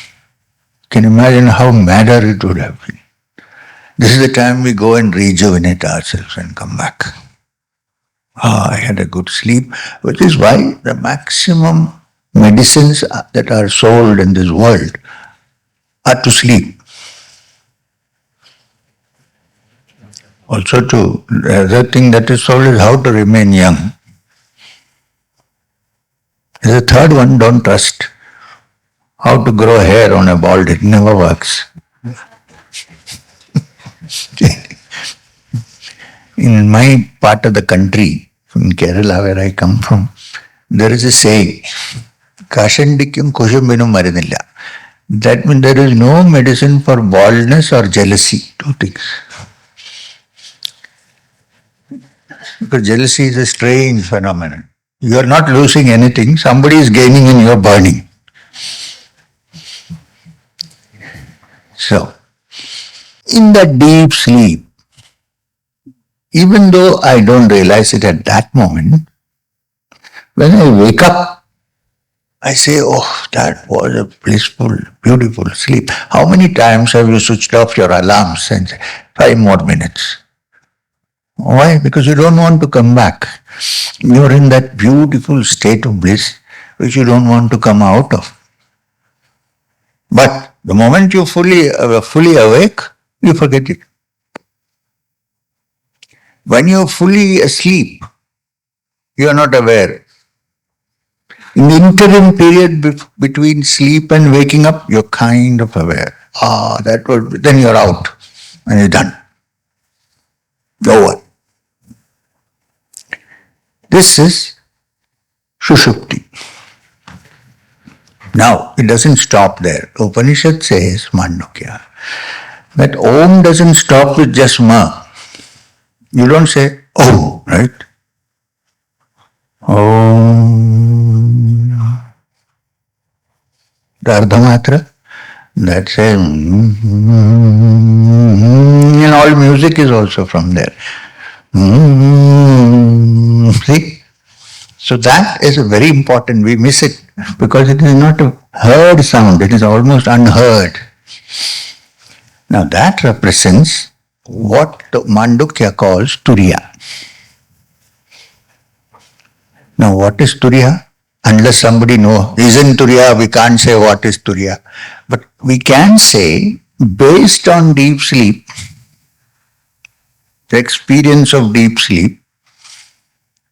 S1: can you imagine how madder it would have been? This is the time we go and rejuvenate ourselves and come back. I had a good sleep, which is why the maximum medicines that are sold in this world are to sleep. Also, the other thing that is sold is how to remain young. The third one, don't trust. How to grow hair on a bald, it never works. In my part of the country, in Kerala where I come from, there is a saying, Kashandikyam kushumbinum marinilla. That means there is no medicine for baldness or jealousy, two things. Because jealousy is a strange phenomenon. You are not losing anything, somebody is gaining and you are burning. So, in that deep sleep, even though I don't realize it at that moment, when I wake up, I say, oh, that was a blissful, beautiful sleep. How many times have you switched off your alarms and said, 5 more minutes? Why? Because you don't want to come back. You're in that beautiful state of bliss which you don't want to come out of. But the moment you fully awake, you forget it. When you're fully asleep, you are not aware. In the interim period between sleep and waking up, you're kind of aware. Then you're out and you're done. Over. This is Sushupti. Now, it doesn't stop there. Upanishad says, Mandukya, that Om doesn't stop with just Ma. You don't say Om, right? Om. The Ardhamatra, that's a and all music is also from there. See? So that is very important. We miss it because it is not a heard sound, it is almost unheard. Now that represents what the Mandukya calls Turiya. Now what is Turiya? Unless somebody knows, isn't Turiya, we can't say what is Turiya. But we can say, based on deep sleep, the experience of deep sleep,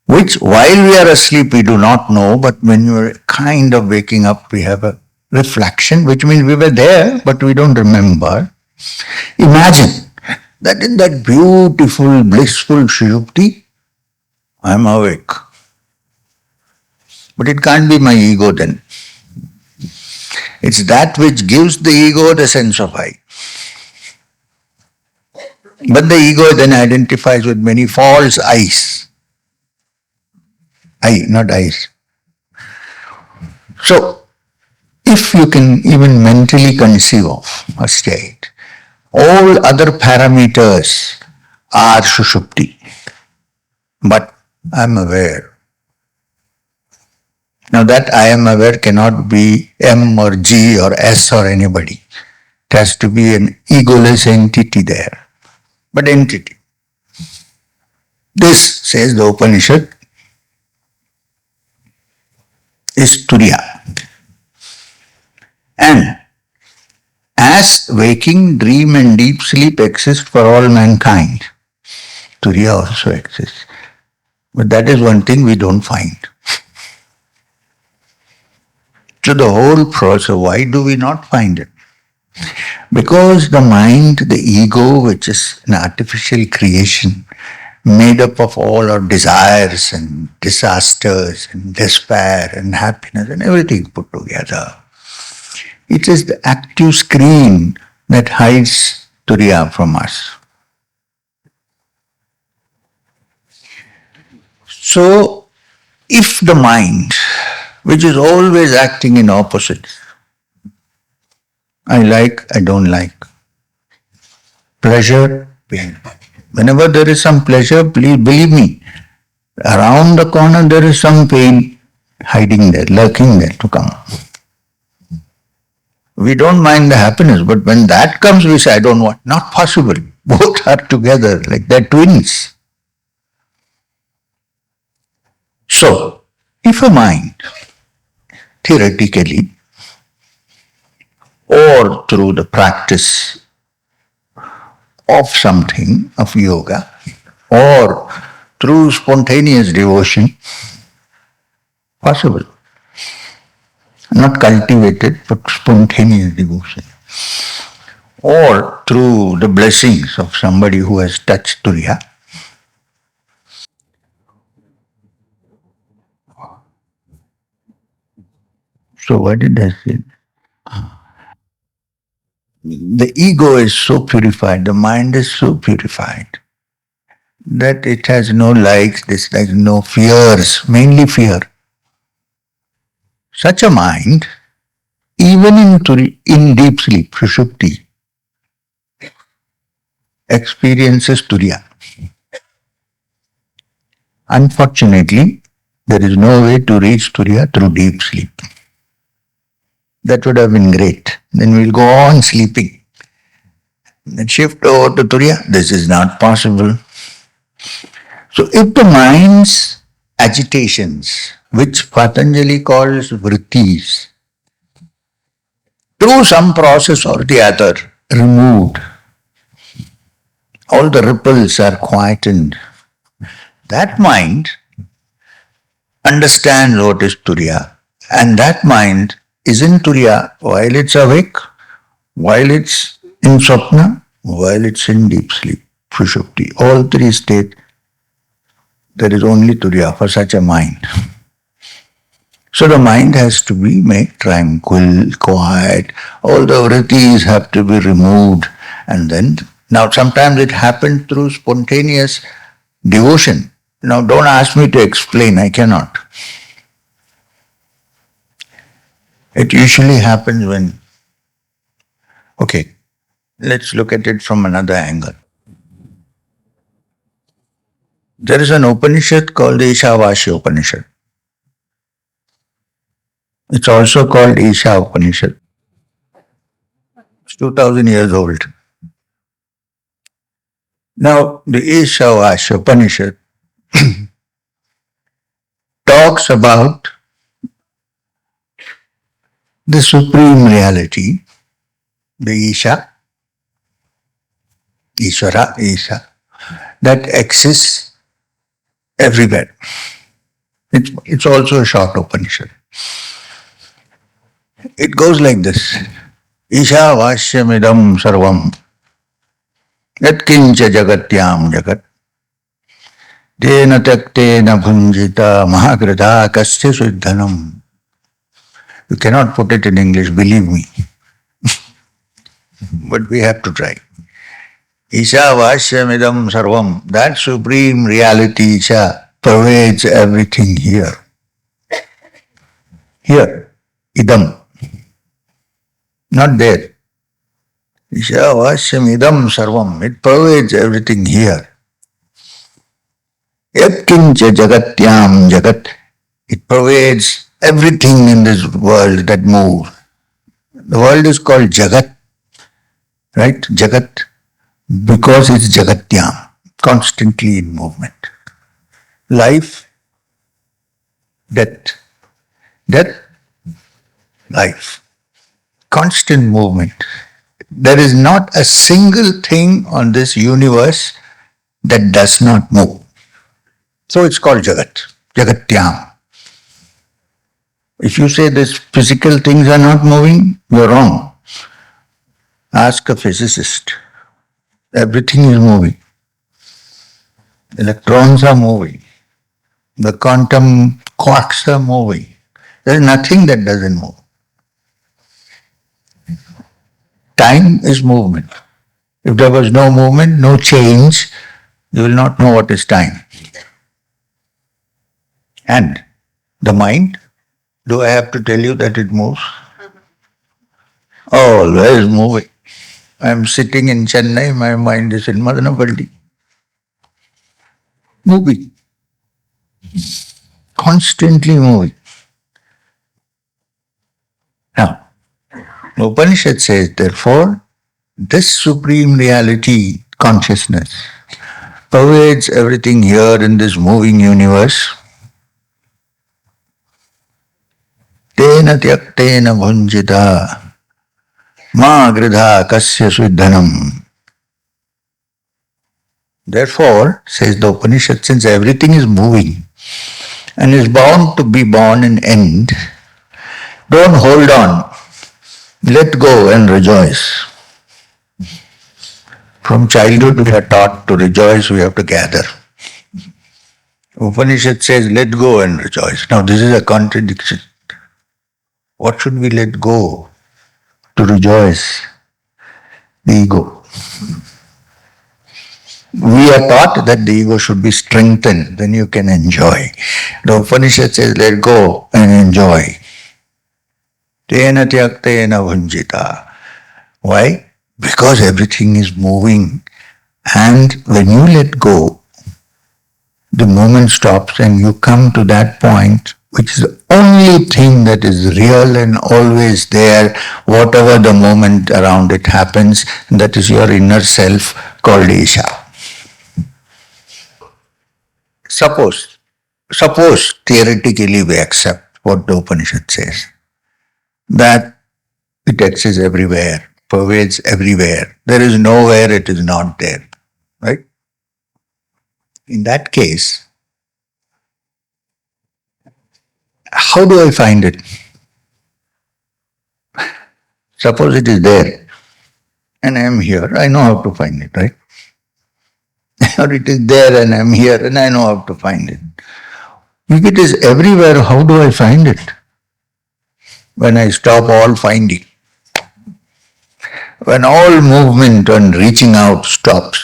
S1: which while we are asleep we do not know, but when you are kind of waking up we have a reflection, which means we were there but we don't remember. Imagine that in that beautiful, blissful Sushupti, I am awake. But it can't be my ego then. It's that which gives the ego the sense of I. But the ego then identifies with many false I's. I, not I's. So, if you can even mentally conceive of a state, all other parameters are Sushupti. But I am aware. Now that I am aware cannot be M or G or S or anybody. It has to be an egoless entity there. But entity. This, says the Upanishad, is Turiya. And as waking, dream and deep sleep exist for all mankind, Turiya also exists. But that is one thing we don't find. So the whole process, why do we not find it? Because the mind, the ego, which is an artificial creation, made up of all our desires and disasters and despair and happiness and everything put together. It is the active screen that hides Turiya from us. So, if the mind, which is always acting in opposites, I like, I don't like, pleasure, pain. Whenever there is some pleasure, please believe me, around the corner there is some pain hiding there, lurking there to come. We don't mind the happiness, but when that comes, we say, I don't want. Not possible. Both are together, like they're twins. So, if a mind, theoretically, or through the practice of something, of yoga, or through spontaneous devotion, possible. Not cultivated, but spontaneous devotion. Or through the blessings of somebody who has touched Turiya. So what did I say? The ego is so purified, the mind is so purified that it has no likes, dislikes, no fears, mainly fear. Such a mind, even in deep sleep, Sushupti, experiences Turiya. Unfortunately, there is no way to reach Turiya through deep sleep. That would have been great. Then we'll go on sleeping. Then shift over to Turiya. This is not possible. So if the mind's agitations, which Patanjali calls vrittis, through some process or the other, removed, all the ripples are quietened, that mind understands what is Turiya, and that mind is in Turiya while it's awake, while it's in Swapna, while it's in deep sleep, Sushupti. All three states, there is only Turiya for such a mind. So the mind has to be made tranquil, quiet, all the vrittis have to be removed, and then, now sometimes it happens through spontaneous devotion. Now don't ask me to explain, I cannot. It usually happens when, okay, let's look at it from another angle. There is an Upanishad called the Ishavasya Upanishad. It's also called Isha Upanishad. It's 2000 years old. Now, the Ishavasya Upanishad talks about the supreme reality, the Isha, Ishvara, Isha, that exists everywhere. It's also a short Upanishad. It goes like this. Ishavashyamidam sarvam yatkincha jagatyam jagat tena taktena bhunjita mahagradha kasya suddhanam. You cannot put it in English, believe me. But we have to try. Ishavashyamidam sarvam, that supreme reality, Isha, pervades everything here. Here, idam, not there. Ishavashyamidam sarvam, it pervades everything here. Yatkincha jagatyam jagat, it pervades everything in this world that moves. The world is called Jagat, right? Jagat, because it's Jagatyam, constantly in movement. Life, death, death, life, constant movement. There is not a single thing on this universe that does not move. So it's called Jagat, Jagatyam. If you say these physical things are not moving, you're wrong. Ask a physicist. Everything is moving. Electrons are moving. The quantum quarks are moving. There is nothing that doesn't move. Time is movement. If there was no movement, no change, you will not know what is time. And the mind, do I have to tell you that it moves? Always moving. I am sitting in Chennai, my mind is in Madanapalli. Moving. Constantly moving. Now, the Upanishad says, therefore, this supreme reality, consciousness, pervades everything here in this moving universe. Tena tyaktena bhunjita ma gridha kasya svidhanam. Therefore, says the Upanishad, since everything is moving and is bound to be born and end, don't hold on. Let go and rejoice. From childhood we are taught to rejoice, we have to gather. Upanishad says, let go and rejoice. Now this is a contradiction. What should we let go to rejoice? The ego. We are taught that the ego should be strengthened, then you can enjoy. The Upanishad says, let go and enjoy. Tena tyaktena bhunjita. Why? Because everything is moving. And when you let go, the moment stops and you come to that point which is the only thing that is real and always there, whatever the moment around it happens, that is your inner self called Isha. Suppose theoretically we accept what the Upanishad says, that it exists everywhere, pervades everywhere. There is nowhere it is not there, right? In that case, how do I find it? Suppose it is there and I am here, I know how to find it, right? Or it is there and I am here and I know how to find it. If it is everywhere, how do I find it? When I stop all finding. When all movement and reaching out stops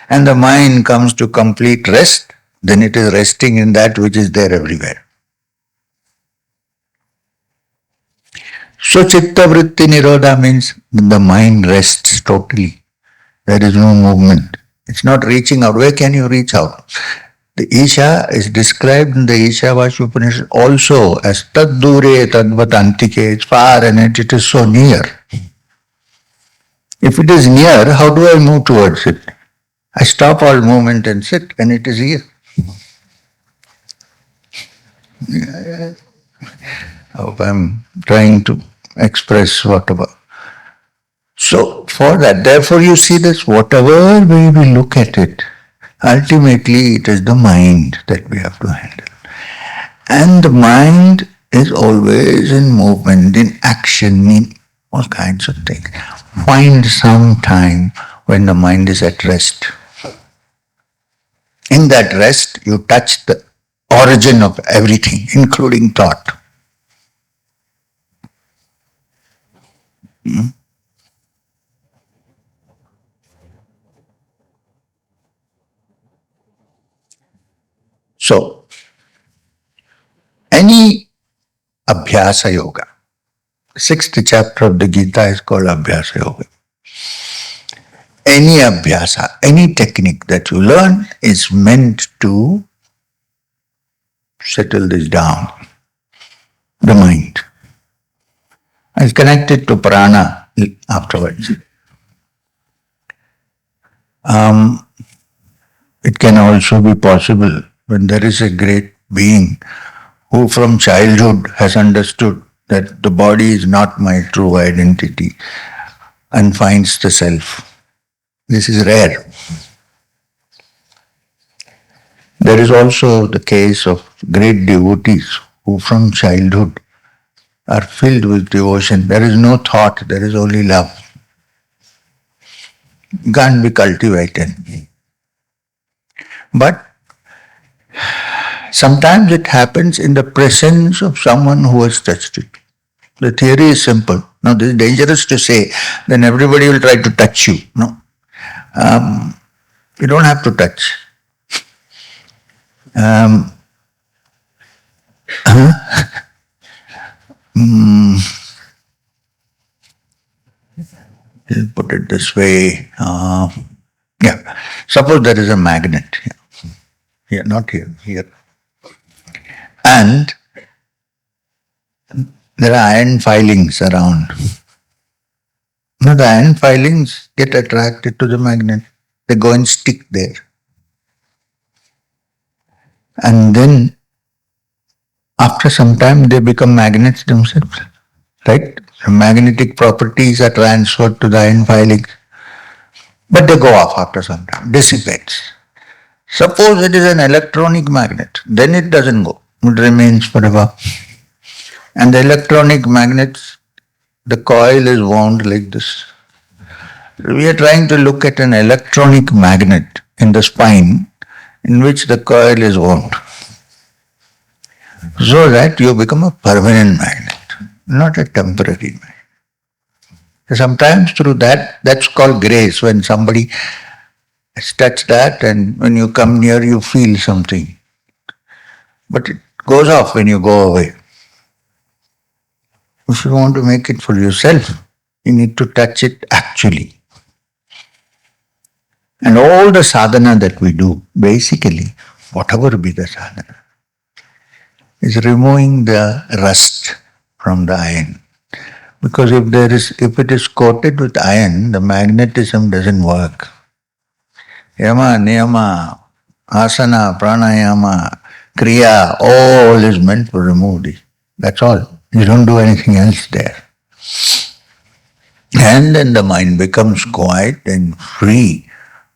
S1: and the mind comes to complete rest, then it is resting in that which is there everywhere. So chitta vritti nirodha means the mind rests totally. There is no movement. It's not reaching out. Where can you reach out? The Isha is described in the Ishavasya Upanishad also as tad dure tadvat antike. It's far and it is so near. If it is near, how do I move towards it? I stop all movement and sit and it is here. I hope I'm trying to express whatever. So for that, therefore you see this, whatever way we look at it, ultimately it is the mind that we have to handle. And the mind is always in movement, in action, in all kinds of things. Find some time when the mind is at rest. In that rest, you touch the origin of everything, including thought. So, any Abhyasa Yoga, sixth chapter of the Gita is called Abhyasa Yoga. Any Abhyasa, any technique that you learn is meant to settle this down, the mind. I'll connect it to prana afterwards. It can also be possible when there is a great being who from childhood has understood that the body is not my true identity and finds the self. This is rare. There is also the case of great devotees who from childhood are filled with devotion. There is no thought, there is only love. Can't be cultivated. But sometimes it happens in the presence of someone who has touched it. The theory is simple. Now, this is dangerous to say, then everybody will try to touch you. No. You don't have to touch. I'll put it this way. Yeah. Suppose there is a magnet here. Here, not here, here. And there are iron filings around. Now the iron filings get attracted to the magnet. They go and stick there. And then after some time they become magnets themselves. Right? The magnetic properties are transferred to the iron filings. But they go off after some time, dissipates. Suppose it is an electronic magnet, then it doesn't go. It remains forever. And the electronic magnets, the coil is wound like this. We are trying to look at an electronic magnet in the spine in which the coil is wound, so that you become a permanent magnet, not a temporary magnet. Sometimes through that's called grace, when somebody has touched that and when you come near you feel something. But it goes off when you go away. If you want to make it for yourself, you need to touch it actually. And all the sadhana that we do, basically, whatever be the sadhana, is removing the rust from the iron. Because if it is coated with iron, the magnetism doesn't work. Yama, Niyama, Asana, Pranayama, Kriya, all is meant to remove this. That's all. You don't do anything else there. And then the mind becomes quiet and free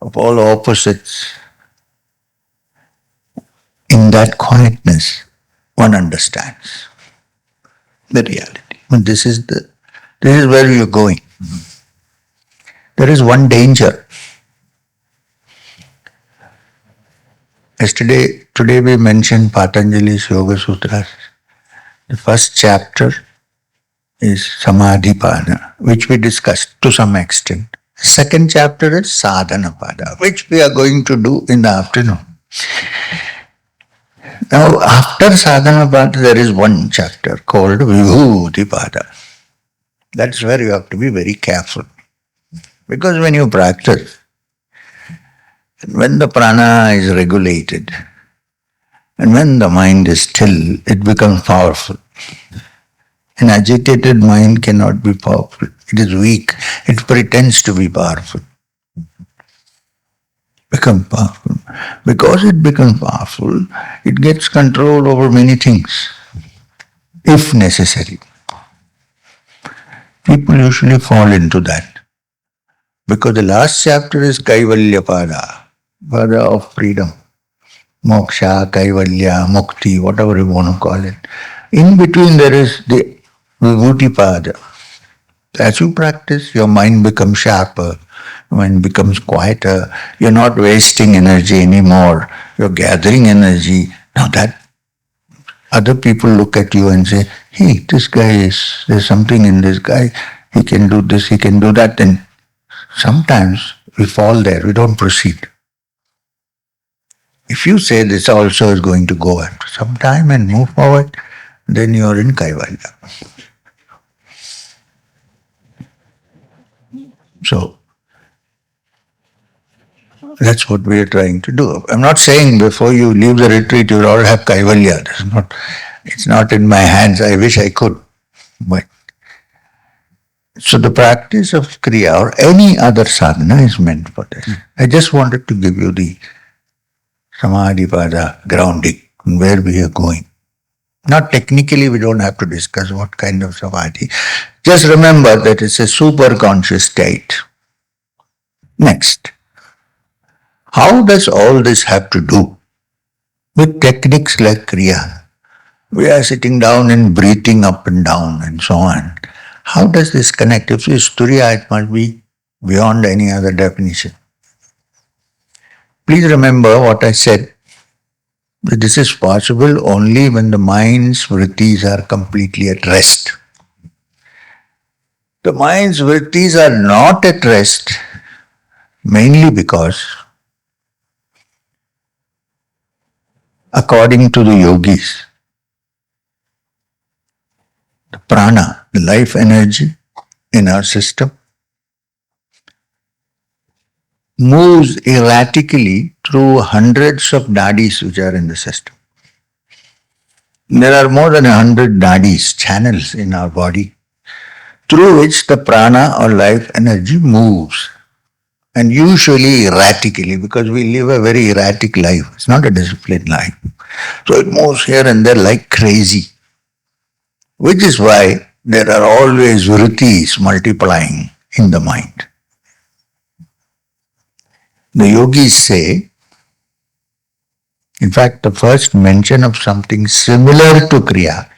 S1: of all opposites. In that quietness, one understands the reality. And this is where you're going. There is one danger. Today we mentioned Patanjali's Yoga Sutras. The first chapter is Samadhi Pada, which we discussed to some extent. Second chapter is Sadhana Pada, which we are going to do in the afternoon. Now, after Sadhana Pada, there is one chapter called Vibhuti Pada. That's where you have to be very careful. Because when you practice, when the prana is regulated, and when the mind is still, it becomes powerful. An agitated mind cannot be powerful. It is weak. It pretends to be powerful. Become powerful. Because it becomes powerful, it gets control over many things, if necessary. People usually fall into that. Because the last chapter is Kaivalya Pada, Pada of freedom. Moksha, Kaivalya, Mukti, whatever you want to call it. In between there is the Vibhuti Pada. As you practice, your mind becomes sharper, your mind becomes quieter, you're not wasting energy anymore, you're gathering energy. Now that other people look at you and say, hey, there's something in this guy, he can do this, he can do that. And sometimes we fall there, we don't proceed. If you say this also is going to go after some time and move forward, then you are in Kaivalya. So, that's what we are trying to do. I'm not saying before you leave the retreat you will all have Kaivalya. It's not in my hands. I wish I could. But so the practice of Kriya or any other sadhana is meant for this. I just wanted to give you the Samadhi Pada grounding, where we are going. Not technically, we don't have to discuss what kind of Samadhi. Just remember that it's a super conscious state. Next, how does all this have to do with techniques like Kriya. We are sitting down and breathing up and down and so on. How does this connect? If it's Turiya, it must be beyond any other definition. Please remember what I said. This is possible only when the mind's vrittis are completely at rest. The mind's vrittis are not at rest mainly because, according to the yogis, the prana, the life energy in our system, moves erratically through hundreds of nadis which are in the system. There are more than 100 nadis, channels in our body, through which the prana or life energy moves. And usually erratically, because we live a very erratic life. It's not a disciplined life. So it moves here and there like crazy. Which is why there are always vrittis multiplying in the mind. The yogis say, in fact, the first mention of something similar to Kriya,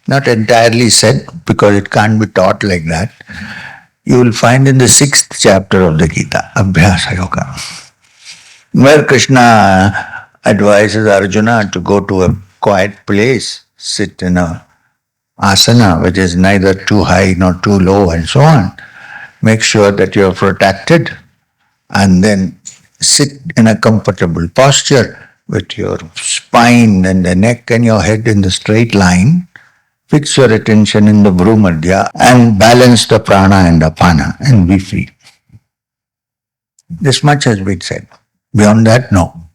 S1: not entirely said because it can't be taught like that, you will find in the 6th chapter of the Gita, Abhyasa Yoga, where Krishna advises Arjuna to go to a quiet place, sit in a asana which is neither too high nor too low and so on. Make sure that you are protected and then sit in a comfortable posture with your spine and the neck and your head in the straight line. Fix your attention in the Bhrumadhya and balance the prana and apana and be free. This much has been said. Beyond that, no.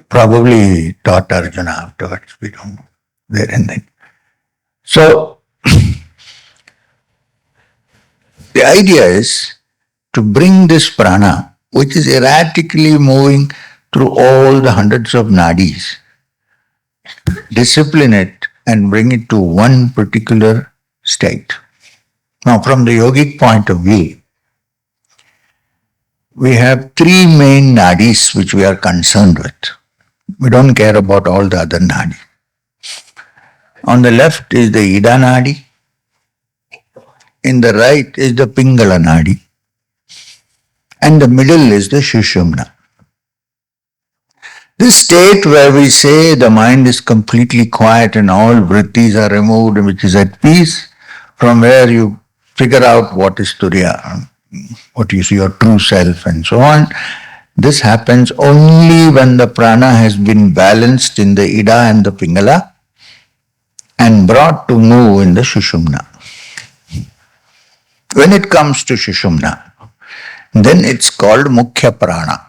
S1: Probably taught Arjuna afterwards, we don't know. There and then. So, the idea is to bring this prana, which is erratically moving through all the hundreds of nadis, discipline it and bring it to one particular state. Now, from the yogic point of view, we have 3 main nadis which we are concerned with. We don't care about all the other nadis. On the left is the Ida nadi, in the right is the Pingala nadi, and the middle is the Shushumna. This state where we say the mind is completely quiet and all vrittis are removed, which is at peace, from where you figure out what is Turiya, what is your true self and so on. This happens only when the prana has been balanced in the Ida and the Pingala and brought to move in the Shushumna. When it comes to Shushumna, then it's called Mukhya Prana.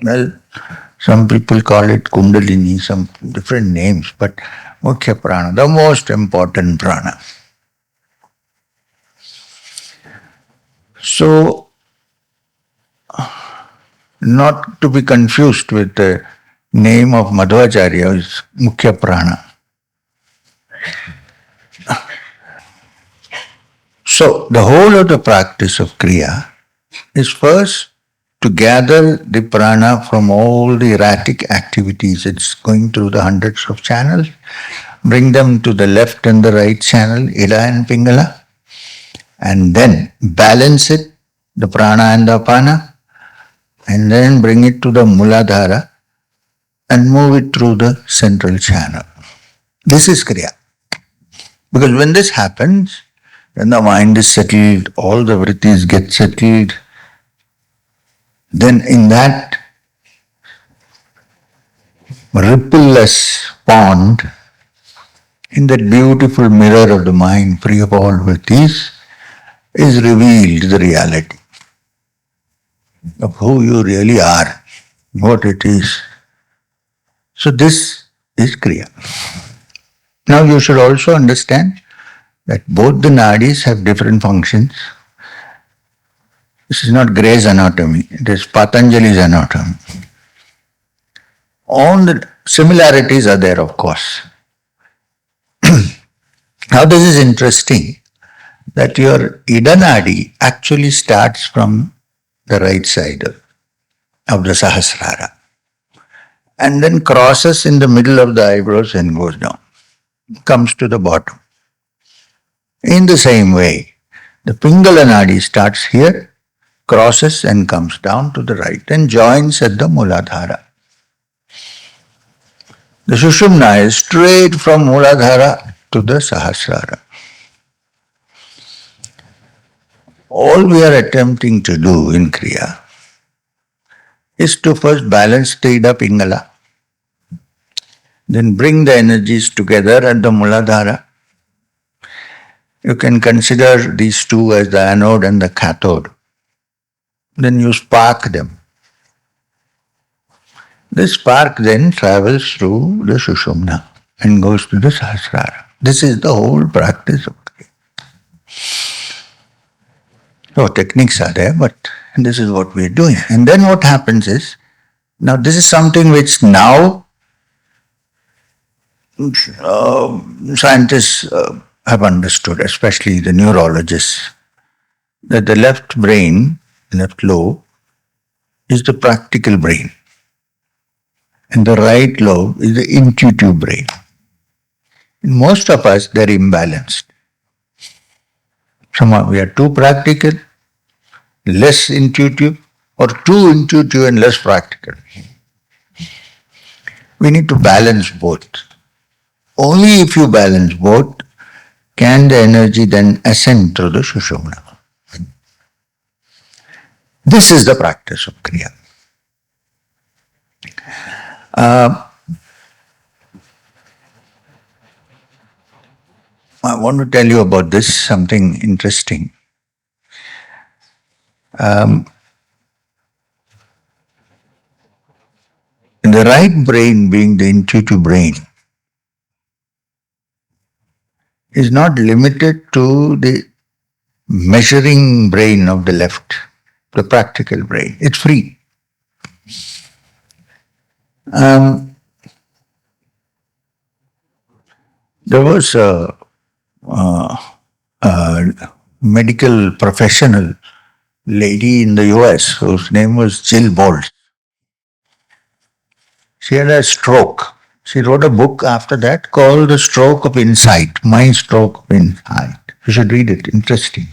S1: Well, some people call it Kundalini, some different names, but Mukhya Prana, the most important prana. So, not to be confused with the name of Madhvacharya, is Mukhya Prana. So, the whole of the practice of Kriya is first to gather the prana from all the erratic activities. It's going through the hundreds of channels, bring them to the left and the right channel, Ida and Pingala, and then balance it, the prana and the apana, and then bring it to the Muladhara and move it through the central channel. This is Kriya. Because when this happens, when the mind is settled, all the vrittis get settled, then in that ripple-less pond, in that beautiful mirror of the mind, free of all vrittis, is revealed the reality of who you really are, what it is. So this is Kriya. Now you should also understand that both the nadis have different functions. This is not Gray's anatomy, it is Patanjali's anatomy. All the similarities are there, of course. Now this is interesting that your Ida nadi actually starts from the right side of the Sahasrara. and then crosses in the middle of the eyebrows and goes down, comes to the bottom. In the same way, the Pingala Nadi starts here, crosses and comes down to the right and joins at the Muladhara. The Sushumna is straight from Muladhara to the Sahasrara. All we are attempting to do in Kriya is to first balance the Ida Pingala, then bring the energies together at the Muladhara. You can consider these two as the anode and the cathode. Then you spark them. This spark then travels through the Sushumna and goes to the Sahasrara. This is the whole practice of Kriya. So techniques are there, but this is what we are doing. And then what happens is, now this is something which now scientists have understood, especially the neurologists, that the left brain, left lobe, is the practical brain. And the right lobe is the intuitive brain. In most of us, they're imbalanced. Somehow we are too practical, less intuitive, or too intuitive and less practical. We need to balance both. Only if you balance both can the energy then ascend through the Sushumna. This is the practice of Kriya. I want to tell you about this, something interesting. The right brain, being the intuitive brain, is not limited to the measuring brain of the left, the practical brain. It's free. There was a medical professional lady in the US whose name was Jill Bolte. She had a stroke. She wrote a book after that called The Stroke of Insight, My Stroke of Insight. You should read it, interesting.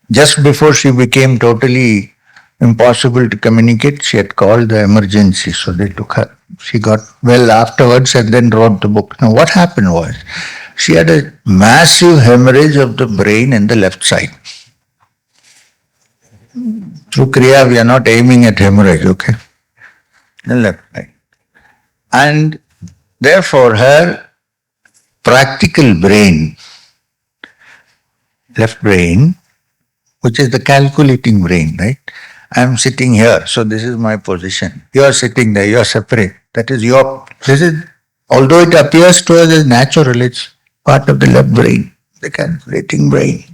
S1: Just before she became totally impossible to communicate, she had called the emergency, so they took her. She got well afterwards and then wrote the book. Now what happened was, she had a massive hemorrhage of the brain in the left side. Through Kriya, we are not aiming at hemorrhage, okay? The left side. And therefore her practical brain, left brain, which is the calculating brain, right? I am sitting here, so this is my position. You are sitting there, you are separate. That is although it appears to us as natural, it's part of the left brain, the calculating brain.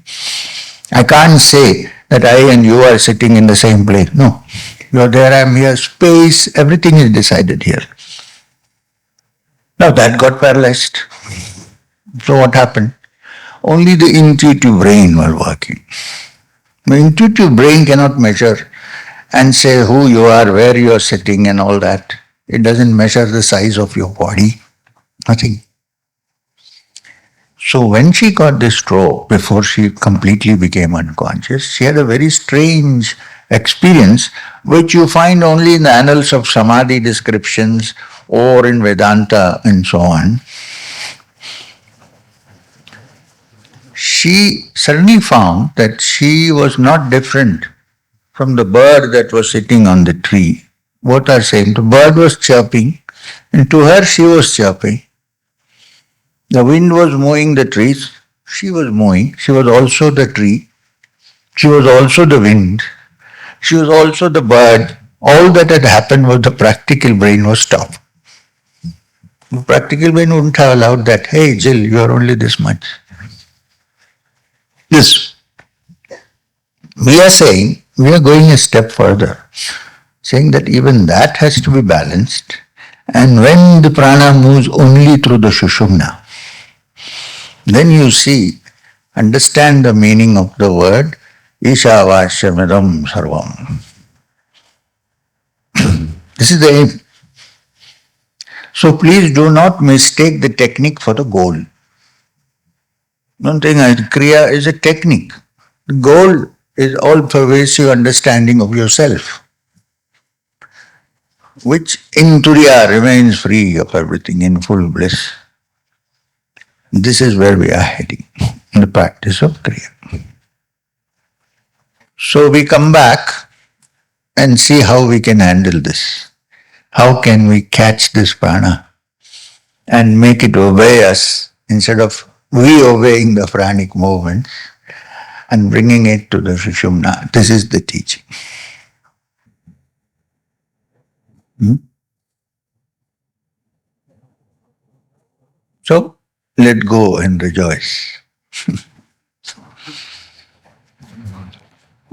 S1: I can't say that I and you are sitting in the same place. No. You are there, I am here, space, everything is decided here. Now that got paralyzed. So what happened? Only the intuitive brain was working. The intuitive brain cannot measure and say who you are, where you are sitting and all that. It doesn't measure the size of your body. Nothing. So when she got this stroke, before she completely became unconscious, she had a very strange experience which you find only in the annals of Samadhi descriptions or in Vedanta and so on. She suddenly found that she was not different from the bird that was sitting on the tree. Both are same. The bird was chirping, and to her she was chirping. The wind was mowing the trees. She was mowing. She was also the tree. She was also the wind. She was also the bird. All that had happened was the practical brain was stopped. The practical brain wouldn't have allowed that. Hey, Jill, you are only this much. Yes. We are saying, we are going a step further, saying that even that has to be balanced. And when the prana moves only through the Sushumna, then you see, understand the meaning of the word Ishavasya Sarvam. This is the aim. So please do not mistake the technique for the goal. Don't think Kriya is a technique. The goal is all-pervasive understanding of yourself, which in Turiya remains free of everything in full bliss. This is where we are heading in the practice of Kriya. So we come back and see how we can handle this. How can we catch this prana and make it obey us instead of we obeying the pranic movements and bringing it to the Sushumna. This is the teaching. So let go and rejoice.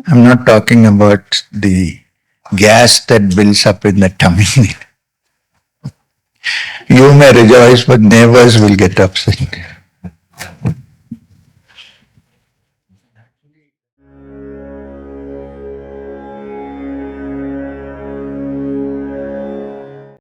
S1: I'm not talking about the gas that builds up in the tummy. You may rejoice, but neighbors will get upset.